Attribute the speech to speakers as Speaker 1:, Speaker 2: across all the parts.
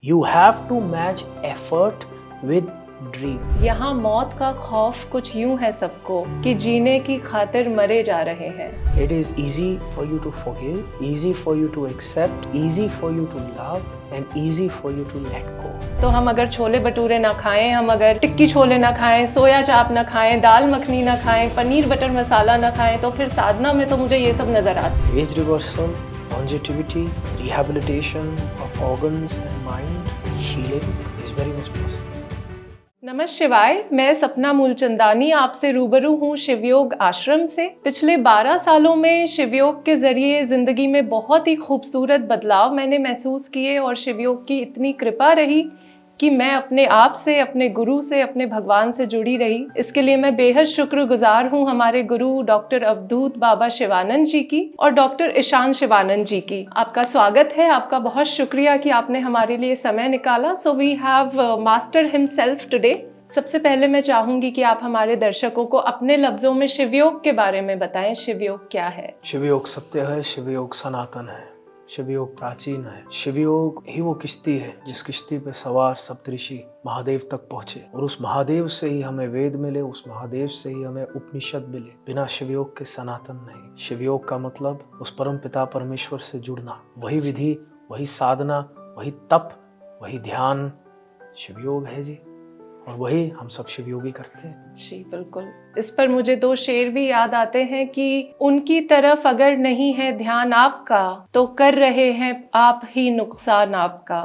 Speaker 1: You have to match effort with dream.
Speaker 2: यहाँ मौत का खौफ कुछ यूं है सबको कि जीने की खातिर मरे जा रहे हैं।
Speaker 1: It is easy for you to forgive, easy for you to accept, easy for you to love, and easy for you to let go.
Speaker 2: तो हम अगर छोले भटूरे ना खाएं, हम अगर टिक्की छोले ना खाएं, सोया चाप ना खाएं, दाल मखनी ना खाएं, पनीर बटर मसाला ना खाएं, तो फिर साधना में तो मुझे ये सब नजर आता है।
Speaker 1: Age reversal, longevity, rehabilitation of organs and mind, healing is very much possible.
Speaker 2: नमः शिवाय, मैं सपना मूलचंदानी आपसे रूबरू हूँ शिवयोग आश्रम से। पिछले 12 सालों में शिवयोग के जरिए जिंदगी में बहुत ही खूबसूरत बदलाव मैंने महसूस किए और शिवयोग की इतनी कृपा रही कि मैं अपने आप से, अपने गुरु से, अपने भगवान से जुड़ी रही। इसके लिए मैं बेहद शुक्रगुजार हूँ हमारे गुरु डॉक्टर अवधूत बाबा शिवानंद जी की और डॉक्टर ईशान शिवानंद जी की। आपका स्वागत है, आपका बहुत शुक्रिया कि आपने हमारे लिए समय निकाला। So we have master himself today. सबसे पहले मैं चाहूंगी कि आप हमारे दर्शकों को अपने लफ्जों में शिवयोग के बारे में बताएं। शिवयोग क्या है?
Speaker 1: शिवयोग सत्य है, शिवयोग सनातन है, शिवयोग प्राचीन है। शिवयोग ही वो किश्ती है जिस किश्ती पे सवार सप्तऋषि महादेव तक पहुंचे और उस महादेव से ही हमें वेद मिले, उस महादेव से ही हमें उपनिषद मिले। बिना शिवयोग के सनातन नहीं। शिवयोग का मतलब उस परम पिता परमेश्वर से जुड़ना, वही विधि, वही साधना, वही तप, वही ध्यान शिवयोग है जी। और वही हम सब शिवयोगी करते हैं
Speaker 2: जी बिल्कुल। इस पर मुझे 2 शेर भी याद आते हैं कि उनकी तरफ अगर नहीं है ध्यान आपका तो कर रहे हैं आप ही नुकसान आपका।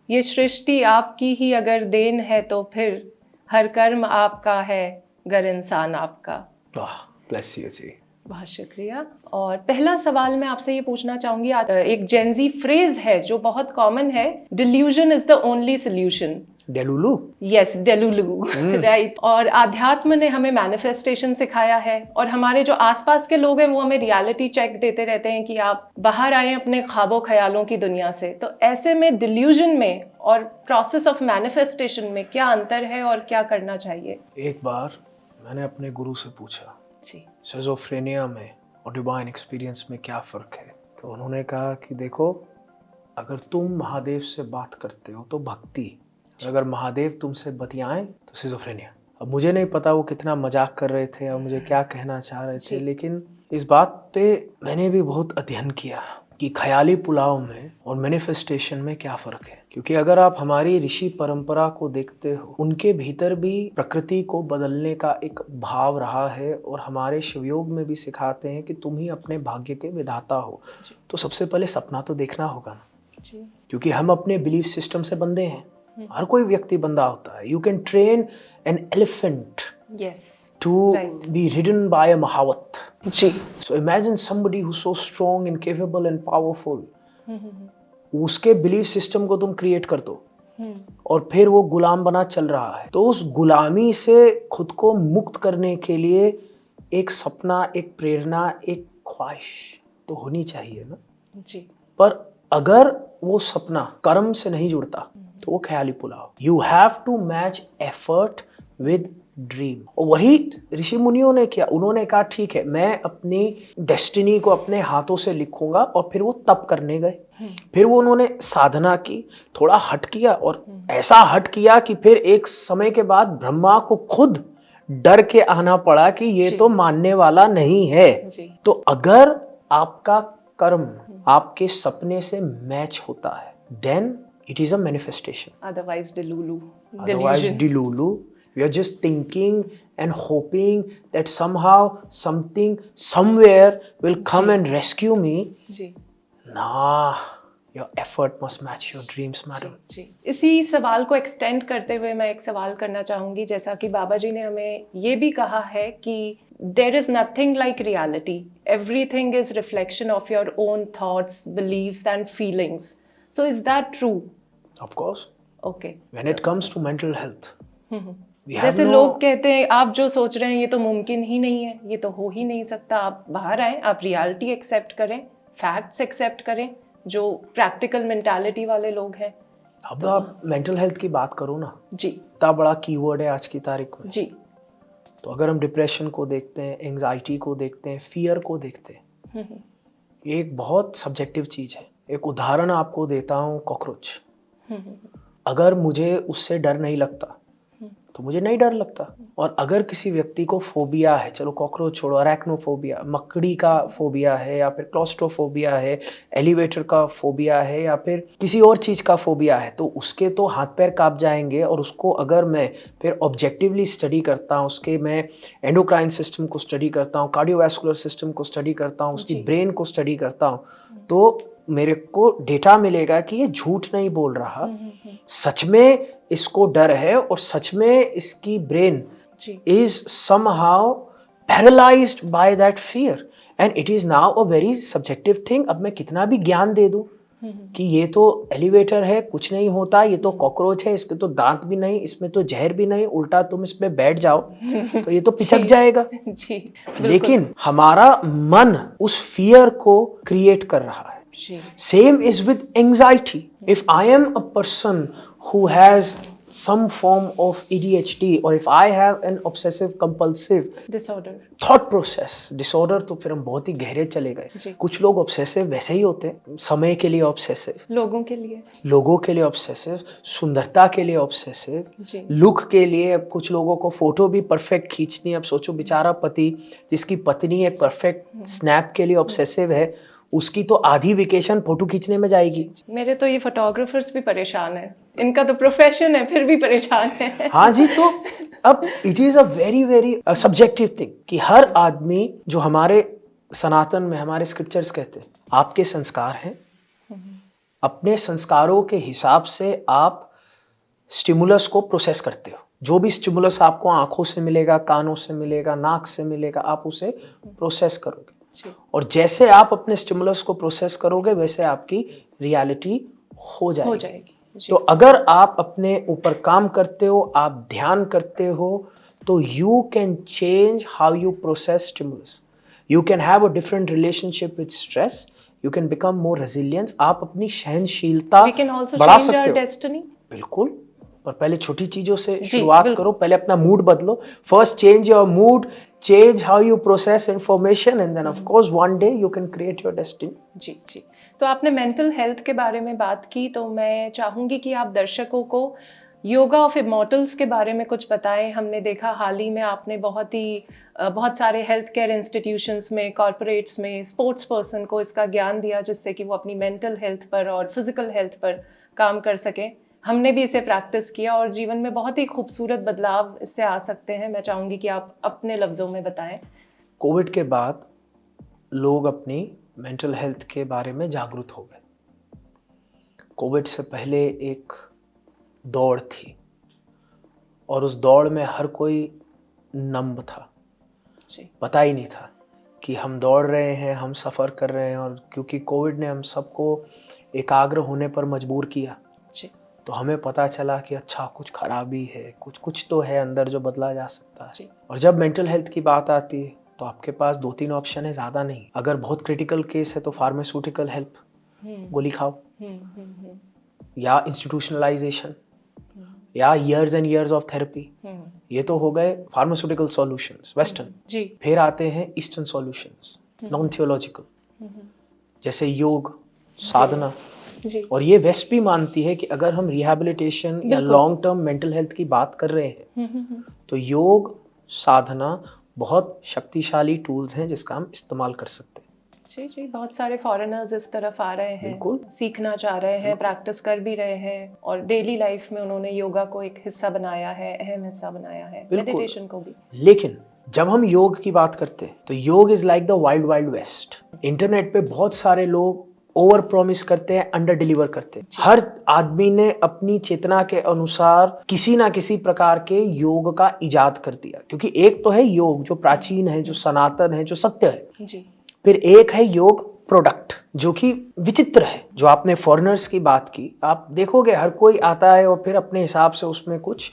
Speaker 2: ये सृष्टि आपकी ही अगर देन है तो फिर हर कर्म आपका है गर इंसान आपका।
Speaker 1: ब्लेस यू जी।
Speaker 2: बहुत शुक्रिया। और पहला सवाल मैं आपसे ये पूछना चाहूंगी, एक जेनजी फ्रेज है जो बहुत कॉमन है, delusion is the only solution.
Speaker 1: Delulu?
Speaker 2: Yes, delulu, right. और आध्यात्म ने हमें मैनिफेस्टेशन सिखाया है और हमारे जो आसपास के लोग हैं वो हमें रियलिटी चेक देते रहते हैं कि आप बाहर आए अपने ख्वाबों ख्यालों की दुनिया से। तो ऐसे में डिल्यूजन में और प्रोसेस ऑफ मैनिफेस्टेशन में क्या अंतर है और क्या करना चाहिए?
Speaker 1: एक बार मैंने अपने गुरु से पूछा
Speaker 2: जी,
Speaker 1: शिज़ोफ्रेनिया में और डिवाइन एक्सपीरियंस में क्या फ़र्क है। तो उन्होंने कहा कि देखो, अगर तुम महादेव से बात करते हो तो भक्ति, और अगर महादेव तुमसे बतियाएं तो शिज़ोफ्रेनिया। अब मुझे नहीं पता वो कितना मजाक कर रहे थे और मुझे क्या कहना चाह रहे थे, लेकिन इस बात पे मैंने भी बहुत अध्ययन किया कि ख्याली पुलाव में और मैनिफेस्टेशन में क्या फ़र्क है। क्योंकि अगर आप हमारी ऋषि परंपरा को देखते हो, उनके भीतर भी प्रकृति को बदलने का एक भाव रहा है और हमारे शिवयोग में भी सिखाते हैं कि तुम ही अपने भाग्य के विधाता हो। तो सबसे पहले सपना तो देखना होगा ना
Speaker 2: जी,
Speaker 1: क्योंकि हम अपने बिलीफ सिस्टम से बंधे हैं। हर कोई व्यक्ति बंधा होता है। You can train an elephant
Speaker 2: yes,
Speaker 1: to
Speaker 2: Right.
Speaker 1: Be ridden by a महावत।
Speaker 2: जी,
Speaker 1: So imagine somebody who's so strong and capable and powerful. उसके बिलीफ सिस्टम को तुम क्रिएट कर दो और फिर वो गुलाम बना चल रहा है। तो उस गुलामी से खुद को मुक्त करने के लिए एक सपना, एक प्रेरणा, एक ख्वाहिश तो होनी चाहिए ना।
Speaker 2: जी,
Speaker 1: पर अगर वो सपना कर्म से नहीं जुड़ता तो वो ख्याली पुलाव। You have to match effort with dream. और वही ऋषि मुनियों ने किया। उन्होंने कहा ठीक है, मैं अपनी डेस्टिनी को अपने हाथों से लिखूंगा, और फिर वो तप करने गए। फिर वो उन्होंने साधना की, थोड़ा हट किया और ऐसा हट किया कि फिर एक समय के बाद ब्रह्मा को खुद डर के आना पड़ा कि ये तो मानने वाला नहीं है।
Speaker 2: जी,
Speaker 1: तो अगर आपका कर्म आपके सपने से मैच होता है, then it is a manifestation.
Speaker 2: Otherwise delulu,
Speaker 1: Otherwise, delulu. We are just thinking and hoping that somehow something somewhere will come and rescue me.
Speaker 2: जी,
Speaker 1: Nah, your effort must match your dreams, madam.
Speaker 2: जी। इसी सवाल को extend करते हुए मैं एक सवाल करना चाहूंगी। जैसा कि बाबा जी ने हमें ये भी कहा है कि there is nothing like reality, everything is reflection of your own thoughts, beliefs and feelings. So is that true?
Speaker 1: Of course.
Speaker 2: Okay.
Speaker 1: When it comes to mental health, we have
Speaker 2: जैसे
Speaker 1: no.
Speaker 2: लोग कहते हैं आप जो सोच रहे हैं ये तो मुमकिन ही नहीं है, ये तो हो ही नहीं सकता। आप बाहर आए, आप रियलिटी एक्सेप्ट करें, फैक्ट्स एक्सेप्ट करें, जो प्रैक्टिकल मेंटालिटी वाले लोग हैं।
Speaker 1: अब आप मेंटल हेल्थ की बात करो ना,
Speaker 2: जी,
Speaker 1: इतना बड़ा कीवर्ड है आज की तारीख में।
Speaker 2: जी,
Speaker 1: तो अगर हम डिप्रेशन को देखते हैं, एंजाइटी को देखते हैं, फियर को देखते हैं, ये एक बहुत सब्जेक्टिव चीज है। एक उदाहरण आपको देता हूँ, कॉकरोच। अगर मुझे उससे डर नहीं लगता तो मुझे नहीं डर लगता। और अगर किसी व्यक्ति को फोबिया है, चलो कॉकरोच छोड़ो, अरैक्नोफोबिया, मकड़ी का फोबिया है, या फिर क्लॉस्ट्रोफोबिया है, एलिवेटर का फोबिया है, या फिर किसी और चीज़ का फोबिया है, तो उसके तो हाथ पैर कांप जाएंगे। और उसको अगर मैं फिर ऑब्जेक्टिवली स्टडी करता हूँ, उसके मैं एंडोक्राइन सिस्टम को स्टडी करता हूँ, कार्डियोवैस्कुलर सिस्टम को स्टडी करता हूँ, उसकी ब्रेन को स्टडी करता हूँ, तो मेरे को डेटा मिलेगा कि ये झूठ नहीं बोल रहा, सच में इसको डर है और सच में इसकी brain is somehow paralysed by that fear and it is now a very subjective thing. अब मैं कितना भी ज्ञान दे दूं कि ये तो एलिवेटर है, कुछ नहीं होता, ये तो कॉकरोच है, इसके तो दांत भी नहीं, इसमें तो जहर भी नहीं, उल्टा तुम इस पे बैठ जाओ तो ये तो पिचक जाएगा। लेकिन हमारा मन उस फियर को क्रिएट कर रहा है। Same is with anxiety. If I am a person who has some form of ADHD, or if I have an obsessive compulsive
Speaker 2: disorder,
Speaker 1: thought process disorder, तो फिर हम बहुत ही गहरे चले गए। कुछ लोग ऑब्सेसिव वैसे ही होते हैं, समय के लिए ऑब्सेसिव, लोगों के लिए ऑब्सेसिव, सुंदरता के लिए ऑब्सेसिव, लुक के लिए। अब कुछ लोगों को फोटो भी परफेक्ट खींचनी। अब सोचो बेचारा पति जिसकी पत्नी एक परफेक्ट स्नैप के लिए ऑब्सेसिव है, उसकी तो आधी वेकेशन फोटो खींचने में जाएगी।
Speaker 2: मेरे तो ये फोटोग्राफर्स भी परेशान है, इनका तो प्रोफेशन है फिर भी परेशान है।
Speaker 1: हाँ जी, तो अब it is a very very subjective thing कि हर आदमी, जो हमारे सनातन में हमारे स्क्रिप्चर्स कहते हैं, आपके संस्कार हैं, अपने संस्कारों के हिसाब से आप स्टिमुलस को प्रोसेस करते हो। जो भी स्टिमुलस आपको आंखों से मिलेगा, कानों से मिलेगा, नाक से मिलेगा, आप उसे प्रोसेस करोगे। और जैसे आप अपने स्टिमुलस को प्रोसेस करोगे वैसे आपकी रियलिटी हो जाएगी। तो अगर आप अपने ऊपर काम करते हो, आप ध्यान करते हो, तो you can change how you process stimulus. You can have a different relationship with stress, you can become more resilience. आप अपनी सहनशीलता बढ़ा सकते हो। बिल्कुल, पर पहले छोटी चीजों से शुरुआत करो, पहले अपना मूड बदलो। First change your mood, change how you process information, and then of course one day you can create your destiny.
Speaker 2: जी। तो आपने मेंटल हेल्थ के बारे में बात की, तो मैं चाहूंगी कि आप दर्शकों को योगा ऑफ इमॉर्टल्स के बारे में कुछ बताएं। हमने देखा हाल ही में आपने बहुत सारे हेल्थ केयर इंस्टीट्यूशंस में, कॉर्पोरेट्स में, स्पोर्ट्स पर्सन को इसका ज्ञान दिया जिससे कि वो अपनी मेंटल हेल्थ पर और फिजिकल हेल्थ पर काम कर सकें। हमने भी इसे प्रैक्टिस किया और जीवन में बहुत ही खूबसूरत बदलाव इससे आ सकते हैं। मैं चाहूँगी कि आप अपने लफ्ज़ों में बताएं।
Speaker 1: कोविड के बाद लोग अपनी मेंटल हेल्थ के बारे में जागरूक हो गए। कोविड से पहले एक दौड़ थी और उस दौड़ में हर कोई नंब था, पता ही नहीं था कि हम दौड़ रहे हैं, हम सफ़र कर रहे हैं। और क्योंकि कोविड ने हम सबको एकाग्र होने पर मजबूर किया, तो हमें पता चला कि अच्छा कुछ खराबी है, कुछ तो है अंदर जो बदला जा सकता है। और जब मेंटल हेल्थ की बात आती है तो आपके पास 2-3 ऑप्शन है, ज़्यादा नहीं। अगर बहुत क्रिटिकल केस है तो फार्मास्यूटिकल हेल्प, गोली खाओ, या इंस्टीट्यूशनलाइजेशन, या years and years of therapy. ये तो हो गए फार्मास्यूटिकल सॉल्यूशंस वेस्टर्न। फिर आते हैं ईस्टर्न सॉल्यूशंस, नॉन थियोलॉजिकल, जैसे योग, साधना। और ये वेस्ट भी मानती है कि अगर हम रिहैबिलिटेशन या लॉन्ग टर्म मेंटल हेल्थ की बात कर रहे हैं तो योग, साधना बहुत शक्तिशाली टूल्स हैं जिसका हम इस्तेमाल कर सकते हैं।
Speaker 2: जी, बहुत सारे फॉरेनर्स इस तरफ आ रहे हैं, सीखना चाह रहे हैं, प्रैक्टिस कर भी रहे हैं, और डेली लाइफ में उन्होंने योगा को एक हिस्सा बनाया है, अहम हिस्सा बनाया है, मेडिटेशन को भी।
Speaker 1: लेकिन जब हम योग की बात करते हैं तो yoga is like the wild wild west. Internet पे बहुत सारे लोग ओवर प्रॉमिस करते हैं, अंडर डिलीवर करते हैं। हर आदमी ने अपनी चेतना के अनुसार किसी ना किसी प्रकार के योग का इजाद कर दिया, क्योंकि एक तो है योग जो प्राचीन है, जो सनातन है, जो सत्य है जी। फिर एक है योग प्रोडक्ट जो कि विचित्र है। जो आपने फॉरेनर्स की बात की, आप देखोगे हर कोई आता है और फिर अपने हिसाब से उसमें कुछ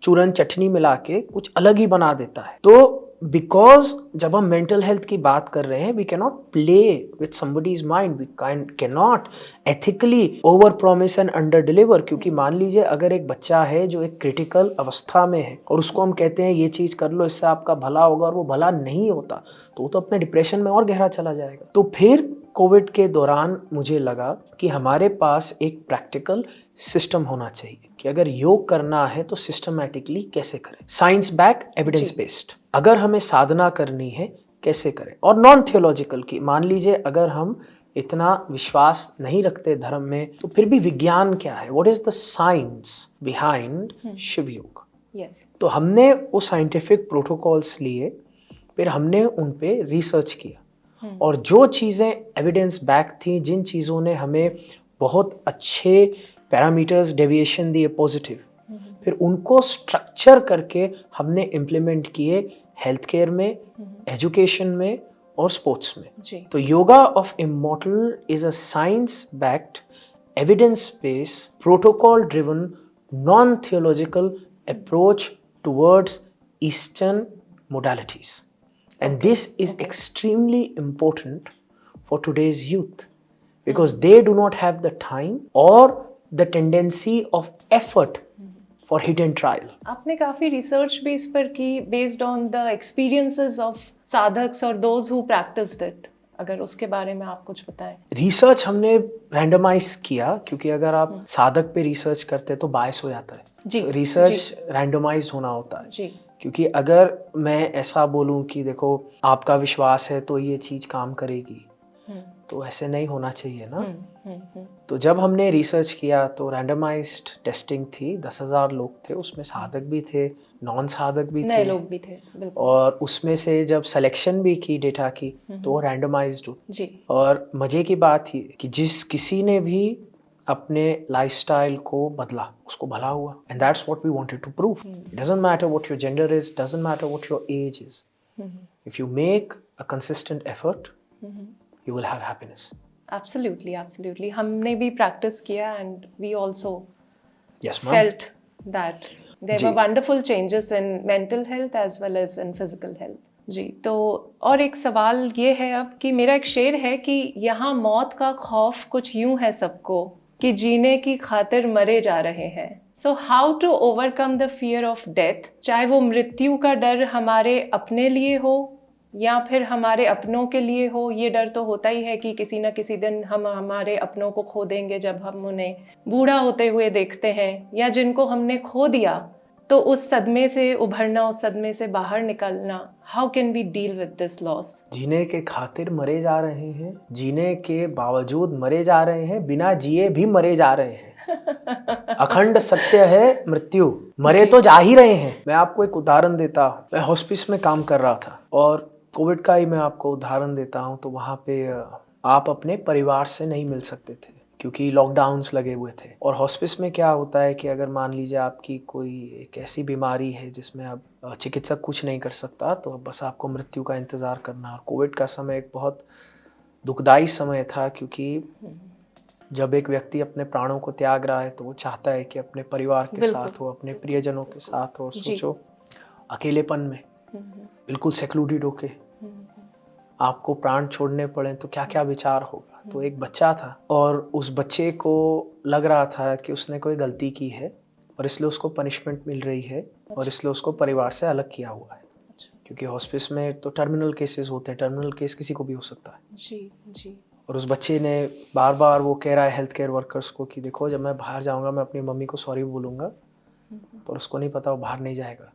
Speaker 1: चूरन चटनी मिला के कुछ अलग ही बना देता है। तो बिकॉज जब हम मेंटल हेल्थ की बात कर रहे हैं, we can not play with somebody's mind, we can not ethically over promise and under deliver. क्योंकि मान लीजिए अगर एक बच्चा है जो एक क्रिटिकल अवस्था में है और उसको हम कहते हैं ये चीज कर लो, इससे आपका भला होगा, और वो भला नहीं होता, तो वो तो अपने डिप्रेशन में और गहरा चला जाएगा। तो फिर कोविड के दौरान मुझे लगा कि हमारे पास एक प्रैक्टिकल सिस्टम होना चाहिए कि अगर योग करना है तो सिस्टमैटिकली कैसे करें, साइंस बैक, एविडेंस बेस्ड। अगर हमें साधना करनी है कैसे करें, और नॉन थियोलॉजिकल की, मान लीजिए अगर हम इतना विश्वास नहीं रखते धर्म में तो फिर भी विज्ञान क्या है, what is the science behind Shiva yoga. तो हमने वो साइंटिफिक प्रोटोकॉल्स लिए, फिर हमने उन पे रिसर्च किया, और जो चीज़ें एविडेंस बैक थी, जिन चीज़ों ने हमें बहुत अच्छे पैरामीटर्स डेविएशन दिए पॉजिटिव, फिर उनको स्ट्रक्चर करके हमने इम्प्लीमेंट किए हेल्थ केयर में, एजुकेशन में और स्पोर्ट्स में। तो yoga of immortal is a science backed, evidence based, protocol driven, non theological approach towards Eastern modalities. And this is extremely important for today's youth because they do not have the time or the tendency of effort for hit and trial.
Speaker 2: आपने काफी research भी इस पर की based on the experiences of साधक्स और those who practiced it. अगर उसके बारे में आप कुछ बताएं।
Speaker 1: रिसर्च हमने रैंडमाइज किया, क्योंकि अगर आप साधक पे रिसर्च करते हैं तो बायस हो जाता है। तो रिसर्च रैंडमाइज होना होता है जी। क्योंकि अगर मैं ऐसा बोलूं कि देखो आपका विश्वास है तो ये चीज काम करेगी, तो ऐसे नहीं होना चाहिए ना। तो जब हमने रिसर्च किया तो रैंडमाइज्ड टेस्टिंग थी, 10,000 लोग थे, उसमें साधक भी थे, नॉन साधक भी थे,
Speaker 2: लोग भी थे,
Speaker 1: और उसमें से जब सिलेक्शन भी की डेटा की तो वो रैंडमाइज्ड जी। और मजे की बात ये कि जिस किसी ने भी अपने लाइफस्टाइल को बदला उसको भला हुआ, and that's what we wanted to prove. It doesn't matter what your gender is, doesn't matter what your age is, if you make a consistent effort you will have happiness.
Speaker 2: Absolutely. हमने भी practice किया and we also
Speaker 1: yes, ma'am.
Speaker 2: felt that there were wonderful changes in mental health as well as in physical health. जी, तो और एक सवाल ये है अब कि मेरा एक शेर है कि यहाँ मौत का खौफ कुछ यूं है सबको कि जीने की खातिर मरे जा रहे हैं। So how to overcome the fear of death, चाहे वो मृत्यु का डर हमारे अपने लिए हो या फिर हमारे अपनों के लिए हो। ये डर तो होता ही है कि किसी न किसी दिन हम हमारे अपनों को खो देंगे जब हम उन्हें बूढ़ा होते हुए देखते हैं, या जिनको हमने खो दिया तो उस सदमे से उभरना, उस सदमे से बाहर निकलना। How can we deal with this loss?
Speaker 1: जीने के खातिर मरे जा रहे हैं, जीने के बावजूद मरे जा रहे हैं, बिना जिए भी मरे जा रहे हैं। अखंड सत्य है मृत्यु, मरे तो जा ही रहे हैं। मैं आपको एक उदाहरण देता हूँ। मैं हॉस्पिस में काम कर रहा था और कोविड का ही मैं आपको उदाहरण देता हूँ। तो वहाँ पे आप अपने परिवार से नहीं मिल सकते थे क्योंकि लॉकडाउन्स लगे हुए थे। और हॉस्पिस में क्या होता है कि अगर मान लीजिए आपकी कोई एक ऐसी बीमारी है जिसमें अब चिकित्सक कुछ नहीं कर सकता, तो अब बस आपको मृत्यु का इंतज़ार करना। और कोविड का समय एक बहुत दुखदाई समय था, क्योंकि जब एक व्यक्ति अपने प्राणों को त्याग रहा है तो वो चाहता है कि अपने परिवार के साथ हो, अपने प्रियजनों के साथ हो। और सोचो अकेलेपन में बिल्कुल सेक्लूडेड होके आपको प्राण छोड़ने पड़े तो क्या क्या विचार होगा। तो एक बच्चा था और उस बच्चे को लग रहा था कि उसने कोई गलती की है और इसलिए उसको पनिशमेंट मिल रही है और इसलिए उसको परिवार से अलग किया हुआ है। क्योंकि हॉस्पिस में तो टर्मिनल केसेस होते हैं, टर्मिनल केस किसी को भी हो सकता है।
Speaker 2: जी।
Speaker 1: और उस बच्चे ने बार बार वो कह रहा है हेल्थ केयर वर्कर्स को कि देखो जब मैं बाहर जाऊंगा मैं अपनी मम्मी को सॉरी बोलूँगा, पर उसको नहीं पता वो बाहर नहीं जाएगा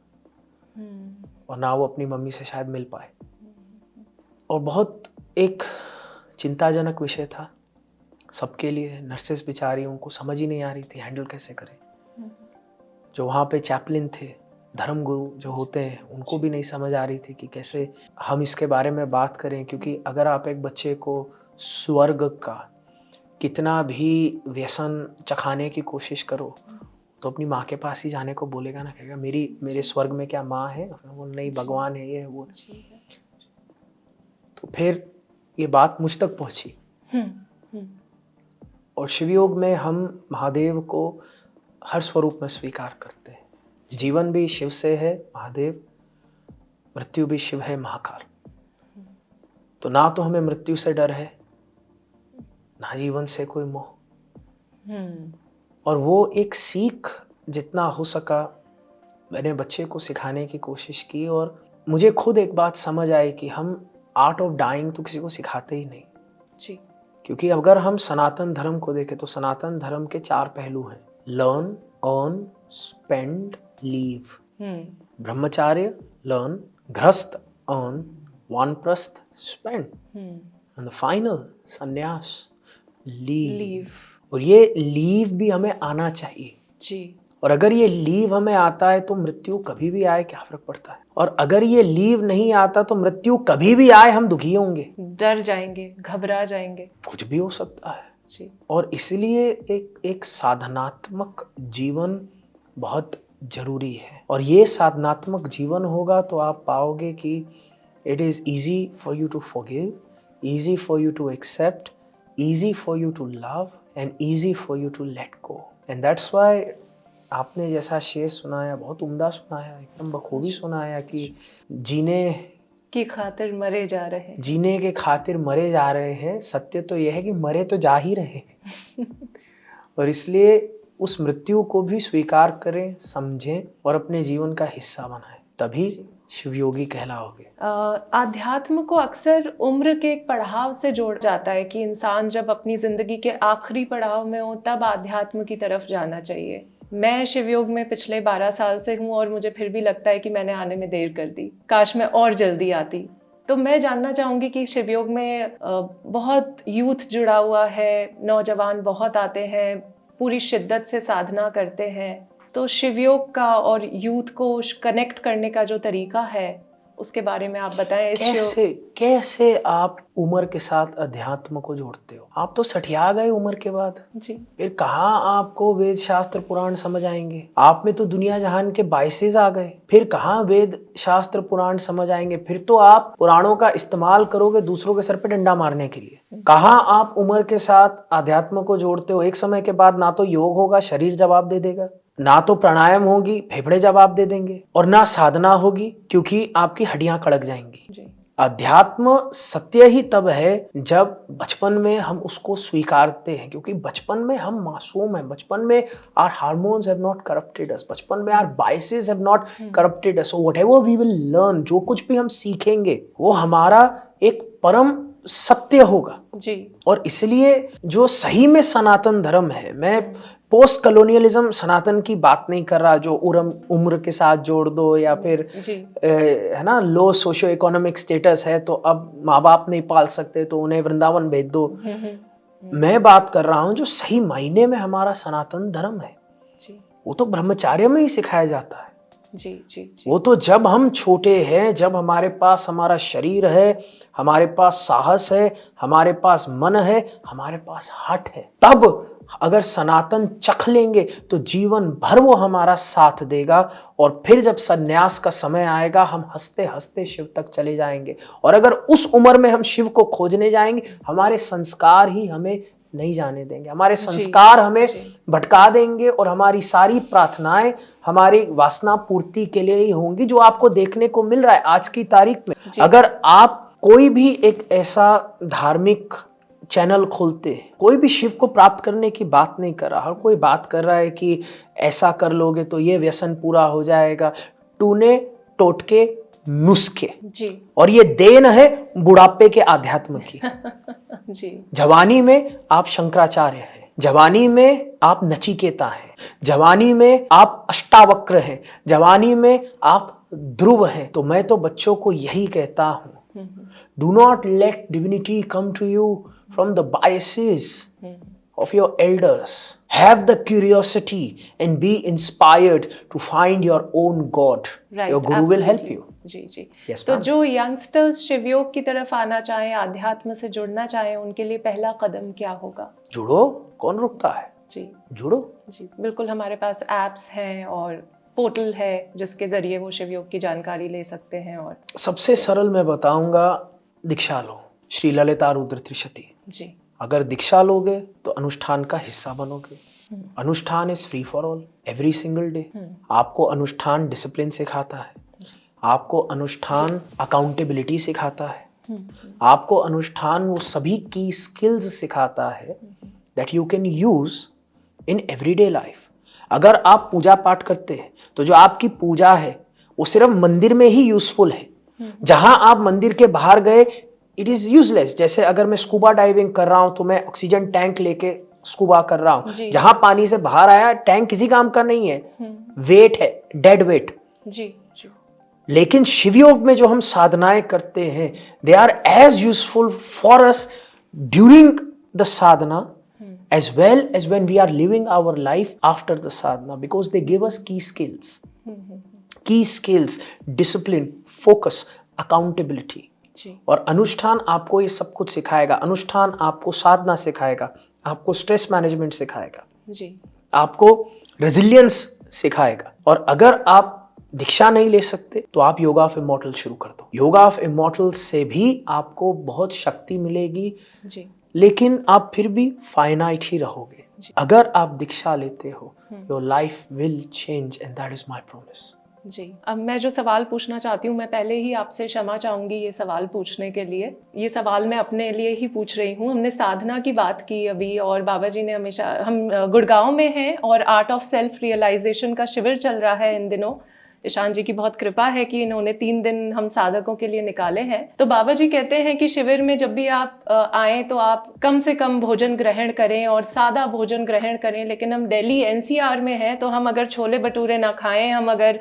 Speaker 1: और ना वो अपनी मम्मी से शायद मिल पाए। और बहुत एक चिंताजनक विषय था सबके लिए। नर्सेस बेचारी, उनको समझ ही नहीं आ रही थी हैंडल कैसे करें। जो वहाँ पे चैपलिन थे, धर्मगुरु जो होते हैं, उनको भी नहीं समझ आ रही थी कि कैसे हम इसके बारे में बात करें। क्योंकि अगर आप एक बच्चे को स्वर्ग का कितना भी व्यसन चखाने की कोशिश करो तो अपनी माँ के पास ही जाने को बोलेगा ना, कहेगा मेरे स्वर्ग में क्या माँ है? वो नहीं, भगवान है, ये वो। तो फिर ये बात मुझ तक पहुंची। और शिवयोग में हम महादेव को हर स्वरूप में स्वीकार करते हैं। जीवन भी शिव से है महादेव, मृत्यु भी शिव है महाकाल। तो ना तो हमें मृत्यु से डर है, ना जीवन से कोई मोह। और वो एक सीख जितना हो सका मैंने बच्चे को सिखाने की कोशिश की। और मुझे खुद एक बात समझ आई कि हम आर्ट ऑफ डाइंग तो किसी को सिखाते ही नहीं। क्योंकि अगर हम सनातन धर्म को देखें तो सनातन धर्म के 4 पहलू हैं: learn, earn, spend, leave. ब्रह्मचार्य, learn; गृहस्थ, अर्न; वानप्रस्थ, स्पेंड; एंड द फाइनल, संन्यास, लीव। और ये लीव भी हमें आना चाहिए
Speaker 2: जी।
Speaker 1: और अगर ये लीव हमें आता है तो मृत्यु कभी भी आए क्या फर्क पड़ता है, और अगर ये लीव नहीं आता तो मृत्यु कभी भी आए हम दुखी होंगे,
Speaker 2: डर जाएंगे, घबरा जाएंगे,
Speaker 1: कुछ भी हो सकता है
Speaker 2: जी।
Speaker 1: और इसलिए एक साधनात्मक जीवन बहुत जरूरी है। और ये साधनात्मक जीवन होगा तो आप पाओगे कि it is easy for you to forgive, easy for you to accept, easy for you to love and easy for you to let go. And that's why आपने जैसा शेर सुनाया, बहुत उम्दा सुनाया, एकदम बखूबी सुनाया कि जीने
Speaker 2: की खातिर मरे जा रहे हैं,
Speaker 1: जीने के खातिर मरे जा रहे हैं। सत्य तो यह है कि मरे तो जा ही रहे हैं और इसलिए उस मृत्यु को भी स्वीकार करें, समझें और अपने जीवन का हिस्सा बनाएं, तभी शिवयोगी कहलाओगे।
Speaker 2: आध्यात्म को अक्सर उम्र के एक पड़ाव से जोड़ जाता है कि इंसान जब अपनी जिंदगी के आखिरी पड़ाव में हो तब आध्यात्म की तरफ जाना चाहिए। मैं शिवयोग में पिछले 12 साल से हूँ और मुझे फिर भी लगता है कि मैंने आने में देर कर दी, काश मैं और जल्दी आती। तो मैं जानना चाहूँगी कि शिवयोग में बहुत यूथ जुड़ा हुआ है, नौजवान बहुत आते हैं, पूरी शिद्दत से साधना करते हैं, तो शिवयोग का और यूथ को कनेक्ट करने का जो तरीका है उसके बारे में आप बताएं।
Speaker 1: कैसे आप उम्र के साथ अध्यात्म को जोड़ते हो? आप तो सठिया गए उम्र के बाद
Speaker 2: जी।
Speaker 1: फिर कहाँ आपको वेद शास्त्र पुराण समझ आएंगे? आप में तो दुनिया जहान के बायसेस आ गए, फिर कहाँ वेद शास्त्र पुराण समझ आएंगे? फिर तो आप पुराणों का इस्तेमाल करोगे दूसरों के सर पे डंडा मारने के लिए। कहाँ आप उम्र के साथ अध्यात्म को जोड़ते हो? एक समय के बाद ना तो योग होगा, शरीर जवाब दे देगा, ना तो प्राणायाम होगी, फेफड़े जवाब दे देंगे, और ना साधना होगी क्योंकि आपकी हड्डियां कड़क जाएंगी।
Speaker 2: जी।
Speaker 1: अध्यात्म सत्य ही तब है जब बचपन में हम उसको स्वीकारते हैं, क्योंकि बचपन में हम मासूम हैं, बचपन में our hormones have not corrupted us, बचपन में our biases have not corrupted us. So whatever we will learn, जो कुछ भी हम सीखेंगे वो हमारा एक परम सत्य होगा।
Speaker 2: जी।
Speaker 1: और इसलिए जो सही में सनातन धर्म है, मैं पोस्ट कॉलोनियलिज्म सनातन की बात नहीं कर रहा जो उम्र के साथ जोड़ दो या फिर है ना, लो सोशियो इकोनॉमिक स्टेटस है तो अब माँ बाप नहीं पाल सकते तो उन्हें वृंदावन भेज दो। मैं बात कर रहा हूँ जो सही मायने में हमारा सनातन धर्म है, वो तो ब्रह्मचार्य में ही सिखाया जाता है।
Speaker 2: जी, जी, जी।
Speaker 1: वो तो जब हम छोटे हैं, जब हमारे पास हमारा शरीर है, हमारे पास साहस है, हमारे पास मन है, हमारे पास हठ है, तब अगर सनातन चख लेंगे तो जीवन भर वो हमारा साथ देगा। और फिर जब सन्यास का समय आएगा हम हंसते हंसते शिव तक चले जाएंगे। और अगर उस उम्र में हम शिव को खोजने जाएंगे, हमारे संस्कार ही हमें नहीं जाने देंगे, हमारे संस्कार हमें भटका देंगे और हमारी सारी प्रार्थनाएं हमारी वासना पूर्ति के लिए ही होंगी, जो आपको देखने को मिल रहा है आज की तारीख में। अगर आप कोई भी एक ऐसा धार्मिक चैनल खोलते हैं, कोई भी शिव को प्राप्त करने की बात नहीं कर रहा, हर कोई बात कर रहा है कि ऐसा कर लोगे तो ये व्यसन पूरा हो जाएगा, टूने टोटके नुस्खे जी। और ये देन है बुढ़ापे के आध्यात्म की जी। जवानी में आप शंकराचार्य हैं, जवानी में आप नचिकेता हैं, जवानी में आप अष्टावक्र हैं, जवानी में आप ध्रुव हैं। तो मैं तो बच्चों को यही कहता हूं, do not let divinity come to you from the biases of your elders. Have the curiosity and be inspired to find your own God. Right, your guru will help you.
Speaker 2: जी जी।
Speaker 1: Yes,
Speaker 2: तो जो youngsters Shivyog की तरफ आना चाहें, आध्यात्म से जुड़ना चाहें, उनके लिए पहला कदम क्या होगा?
Speaker 1: जुड़ो, कौन रुकता है
Speaker 2: जी,
Speaker 1: जुड़ो
Speaker 2: जी। बिल्कुल, हमारे पास एप्स हैं और पोर्टल है जिसके जरिए वो शिवयोग की जानकारी ले सकते हैं। और
Speaker 1: सबसे सरल मैं बताऊंगा, दीक्षा लो, श्री ललिता रुद्र त्रिशती
Speaker 2: जी।
Speaker 1: अगर दीक्षा लोगे तो अनुष्ठान का हिस्सा बनोगे। अनुष्ठान is free for all, every single day. आपको अनुष्ठान डिसिप्लिन सिखाता है, आपको अनुष्ठान अकाउंटेबिलिटी सिखाता है, आपको अनुष्ठान वो सभी की स्किल्स सिखाता है that you can use in everyday life. अगर आप पूजा पाठ करते हैं तो जो आपकी पूजा है वो सिर्फ मंदिर में ही यूजफुल है। जहां आप मंदिर के बाहर गए इट इज यूजलेस। जैसे अगर मैं स्कूबा डाइविंग कर रहा हूं तो मैं ऑक्सीजन टैंक लेके स्कूबा कर रहा हूं,
Speaker 2: जी।
Speaker 1: जहां पानी से बाहर आया टैंक किसी काम का नहीं है, वेट है, डेड वेट।
Speaker 2: जी जी
Speaker 1: लेकिन शिव योग में जो हम साधनाएं करते हैं, they are as useful for us during the sadhana as well as when we are living our life after the sadhana, because they give us key skills, discipline, focus, accountability.
Speaker 2: जी
Speaker 1: और अनुष्ठान आपको ये सब कुछ सिखाएगा। अनुष्ठान आपको साधना सिखाएगा, आपको स्ट्रेस मैनेजमेंट सिखाएगा,
Speaker 2: जी
Speaker 1: आपको रेजिलियंस सिखाएगा। और अगर आप दीक्षा नहीं ले सकते तो आप योगा ऑफ इमॉर्टल शुरू कर दो। योगा ऑफ इमॉर्टल से भी आपको बहुत शक्ति मिलेगी,
Speaker 2: जी
Speaker 1: लेकिन आप फिर भी फाइनाइट ही रहोगे। अगर आप दीक्षा लेते हो, your life will change and that is my promise.
Speaker 2: जी अब मैं जो सवाल पूछना चाहती हूँ, मैं पहले ही आपसे क्षमा चाहूँगी ये सवाल पूछने के लिए। ये सवाल मैं अपने लिए ही पूछ रही हूँ। हमने साधना की बात की अभी, और बाबा जी ने हमेशा, हम गुड़गांव में हैं और आर्ट ऑफ सेल्फ रियलाइजेशन का शिविर चल रहा है इन दिनों। ईशान जी की बहुत कृपा है कि इन्होंने 3 दिन हम साधकों के लिए निकाले हैं। तो बाबा जी कहते हैं कि शिविर में जब भी आप आए तो आप कम से कम भोजन ग्रहण करें और सादा भोजन ग्रहण करें। लेकिन हम दिल्ली एनसीआर में हैं, तो हम अगर छोले भटूरे ना खाएं, हम अगर